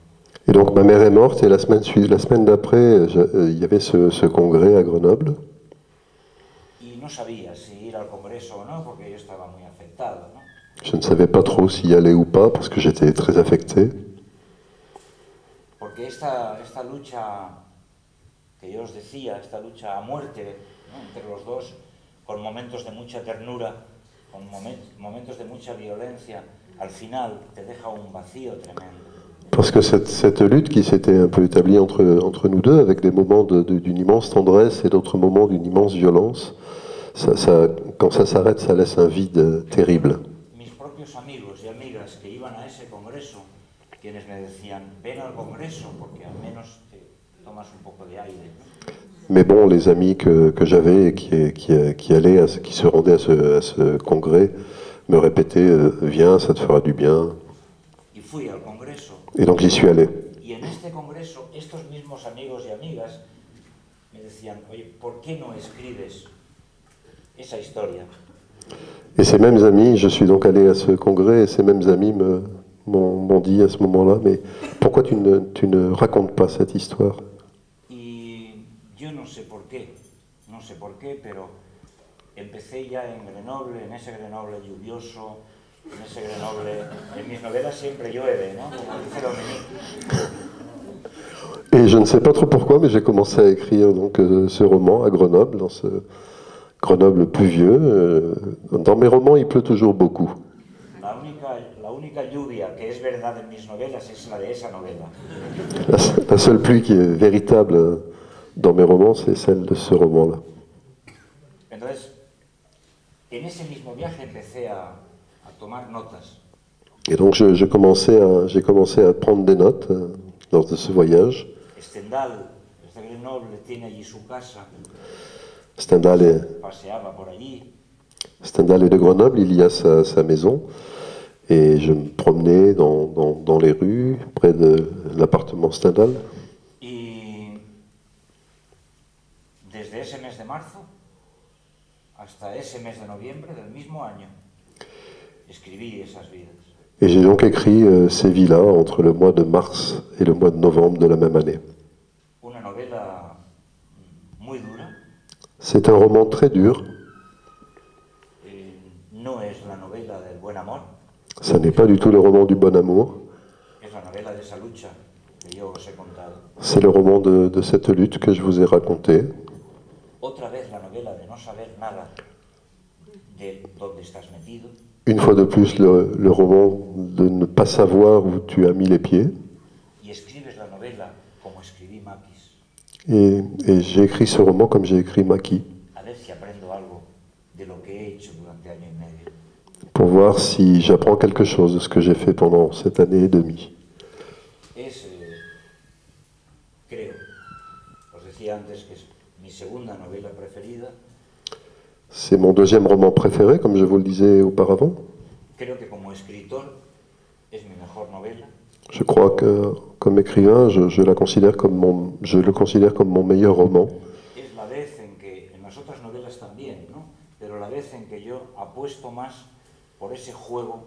Et donc ma mère est morte et la semaine d'après, il y avait ce congrès à Grenoble. Y no sabía si ir al congreso o no, porque yo estaba muy afectado, ¿no? Je ne savais pas trop s'y aller ou pas parce que j'étais très affecté. Porque esta lucha que yo os decía, esta lucha a muerte, ¿no?, entre los dos, con momentos de mucha ternura, con momentos de mucha violencia, al final te deja un vacío tremendo. Parce que cette lutte qui s'était un peu établie entre nous deux, avec des moments d'une immense tendresse et d'autres moments d'une immense violence, quand ça s'arrête, ça laisse un vide terrible. Mis propios amigos y amigas que iban a ese congreso, quienes me decían, ven al congreso porque al menos te tomas un poco de aire. Mais bon, les amis que j'avais et qui allaient, qui se rendaient à ce congrès, me répétaient, viens, ça te fera du bien. Y fui al congreso. Et donc j'y suis allé. Y en este congreso, estos mismos amigos y amigas me decían, oye, ¿por qué no escribes esa historia? Et ces mêmes amis, je suis donc allé à ce congrès, et ces mêmes amis m'ont dit à ce moment-là, mais pourquoi tu ne racontes pas cette histoire? Y yo no sé por qué, pero empecé ya en Grenoble, en ese Grenoble lluvioso, en ese Grenoble, en mis novelas siempre llueve, ¿no? Como dice Dominique. Et je ne sais pas trop pourquoi, mais j'ai commencé à écrire donc ce roman à Grenoble, dans ce Grenoble pluvieux. Dans mes romans, il pleut toujours beaucoup. La única lluvia que es verdad en mis novelas es la de esa novela. La seule pluie qui est véritable dans mes romans, c'est celle de ce roman-là. Entonces, en ese mismo viaje empecé a tomar notas. Et donc j'ai commencé à prendre des notes lors de ce voyage. Stendhal, desde Grenoble, tiene allí su casa. Paseaba por allí. Stendhal est de Grenoble, il y a sa maison. Et je me promenais dans les rues, près de l'appartement Stendhal. Y desde ese mes de marzo hasta ese mes de noviembre del mismo año, escribí esas vidas. Et j'ai donc écrit ces vies-là entre le mois de mars et le mois de novembre de la même année. Una novela muy dura. C'est un roman très dur. No es la novela del buen amor. Ça n'est pas du tout le roman du bon amour. Es la novela de esa lucha que yo os he contado. C'est le roman de cette lutte que je vous ai racontée. Otra vez la novela de no saber nada de dónde estás metido. Une fois de plus, le roman de ne pas savoir où tu as mis les pieds. Y escribes la novela como escribí Maquis. Et j'ai écrit ce roman comme j'ai écrit Maquis. A ver si aprendo algo de lo que he hecho durante año y medio. Pour voir si j'apprends quelque chose de ce que j'ai fait pendant cette année et demie. Es, creo, os decía antes que es mi segunda novela preferida. C'est mon deuxième roman préféré, comme je vous le disais auparavant. Creo que como escritor es mi mejor novela. Je crois que, comme écrivain, je le considère comme mon meilleur roman. Es la vez en que, en las otras novelas también, ¿no? Pero la vez en que yo apuesto más por ese juego,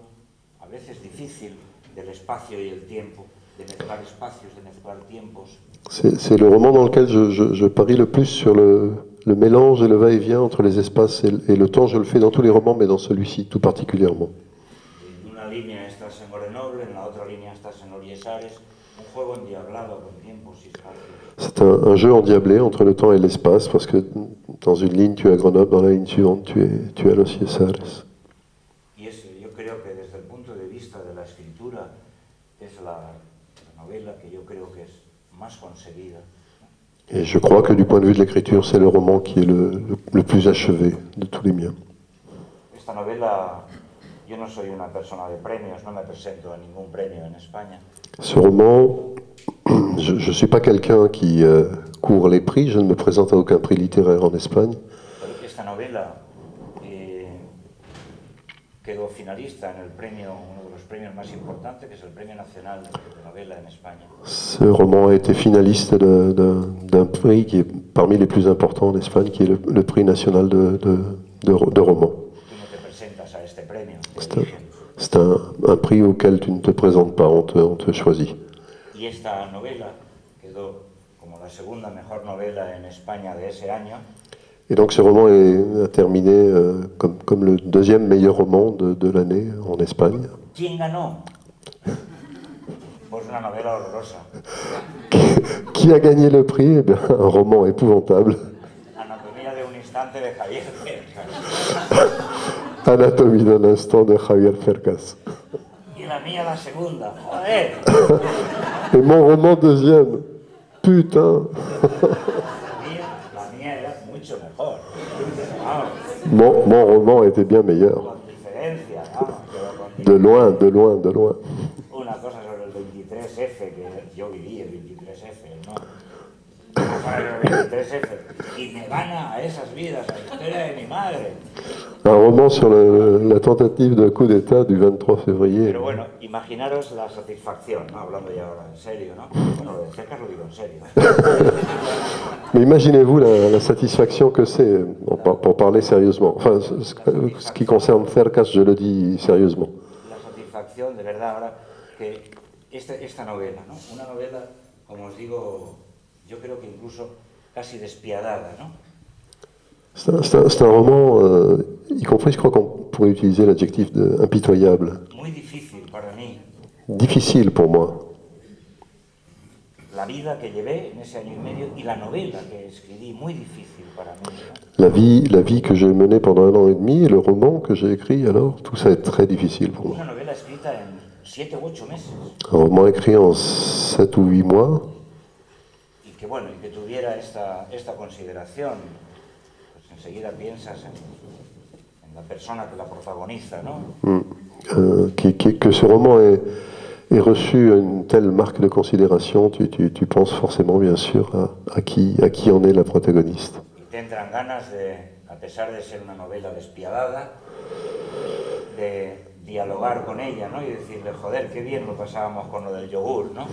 a veces difícil, del espacio y el tiempo, de mezclar espacios, de mezclar tiempos. C'est le roman dans lequel je parie le plus sur le mélange et le va-et-vient entre les espaces et le temps. Je le fais dans tous les romans, mais dans celui-ci tout particulièrement. En una línea estás en Grenoble, en la otra línea estás en Oliesares, un juego endiablado con tiempos y espacios. C'est un jeu endiablé entre le temps et l'espace, parce que dans une ligne tu es à Grenoble, dans la ligne suivante tu es à Los Yesares. Y yo creo que desde el punto de vista de la escritura es la novela que yo creo que es más conseguida. Et je crois que du point de vue de l'écriture, c'est le roman qui est le plus achevé de tous les miens. Esta novela, yo no soy una persona de premios, no me presento a ningún premio en España. Ce roman, je ne suis pas quelqu'un qui court les prix, je ne me présente à aucun prix littéraire en Espagne. Esta novela quedó finalista en el premio, uno de los premios más importantes, que es el Premio Nacional de Novela en España. Ce roman a été finaliste d'un prix qui est parmi les plus importants en Espagne, qui est le prix national de roman. Tú no te presentas a este premio, te C'est eligen. un prix auquel tu ne te présentes pas, on te choisit. Y esta novela quedó como la segunda mejor novela en España de ese año. Et donc ce roman a terminé comme le deuxième meilleur roman de l'année en Espagne. ¿Quién ganó? Pues una novela horrorosa. Qui a gagné le prix? Eh bien, un roman épouvantable. Anatomía de un instante de Javier Cercas. Anatomie d'un instant de Javier Cercas. Y la mía la segunda. ¡Joder! Et mon roman deuxième. Putain. La mía era mucho mejor. Vamos, Mon roman était bien meilleur. con diferencia, vamos, pero con De loin, de loin, de loin. una cosa sobre el 23F, que yo viví el 23F, ¿no? Para el 23F. Y me gana a esas vidas, a la historia de mi madre. Un roman sur la tentative de coup d'État du 23 février. Pero bueno, imaginaros la satisfacción, ¿no? Hablando ya ahora en serio, ¿no? Bueno, lo de Cercas lo digo en serio. Mais imaginez-vous la satisfaction que c'est, pour parler sérieusement. Enfin, ce qui concerne Cercas, je le dis sérieusement. La satisfacción, de verdad, ahora, que esta novela, ¿no? Una novela, como os digo, yo creo que incluso casi despiadada, ¿no? C'est un roman, y compris, je crois qu'on pourrait utiliser l'adjectif impitoyable. Muy difícil para mí. Difficile pour moi. La vida que llevé en ese año y medio y la novela que escribí, muy difícil para mí, ¿no? La vie que j'ai menée pendant 1 an et demi et le roman que j'ai écrit, alors, tout ça est très difficile pour moi. Una novela escrita en 7 u 8 meses. Un roman écrit en 7 ou 8 mois, Y que bueno, y que tuviera esta consideración, pues enseguida piensas en la persona que la protagoniza, ¿no? que ce roman ait reçu une telle marque de considération, tu penses forcément, bien sûr, à qui en est la protagoniste. Y te entran ganas de, a pesar de ser una novela despiadada, de dialogar con ella, ¿no? Y decirle, joder, qué bien lo pasábamos con lo del yogur, ¿no?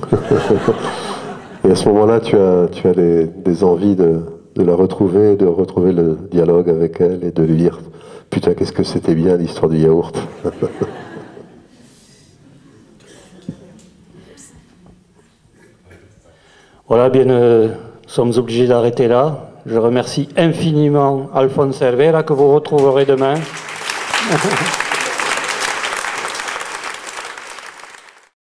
Et à ce moment-là, tu as des envies de la retrouver, de retrouver le dialogue avec elle et de lui dire « Putain, qu'est-ce que c'était bien l'histoire du yaourt !» Voilà, bien, nous sommes obligés d'arrêter là. Je remercie infiniment Alphonse Cervera, que vous retrouverez demain.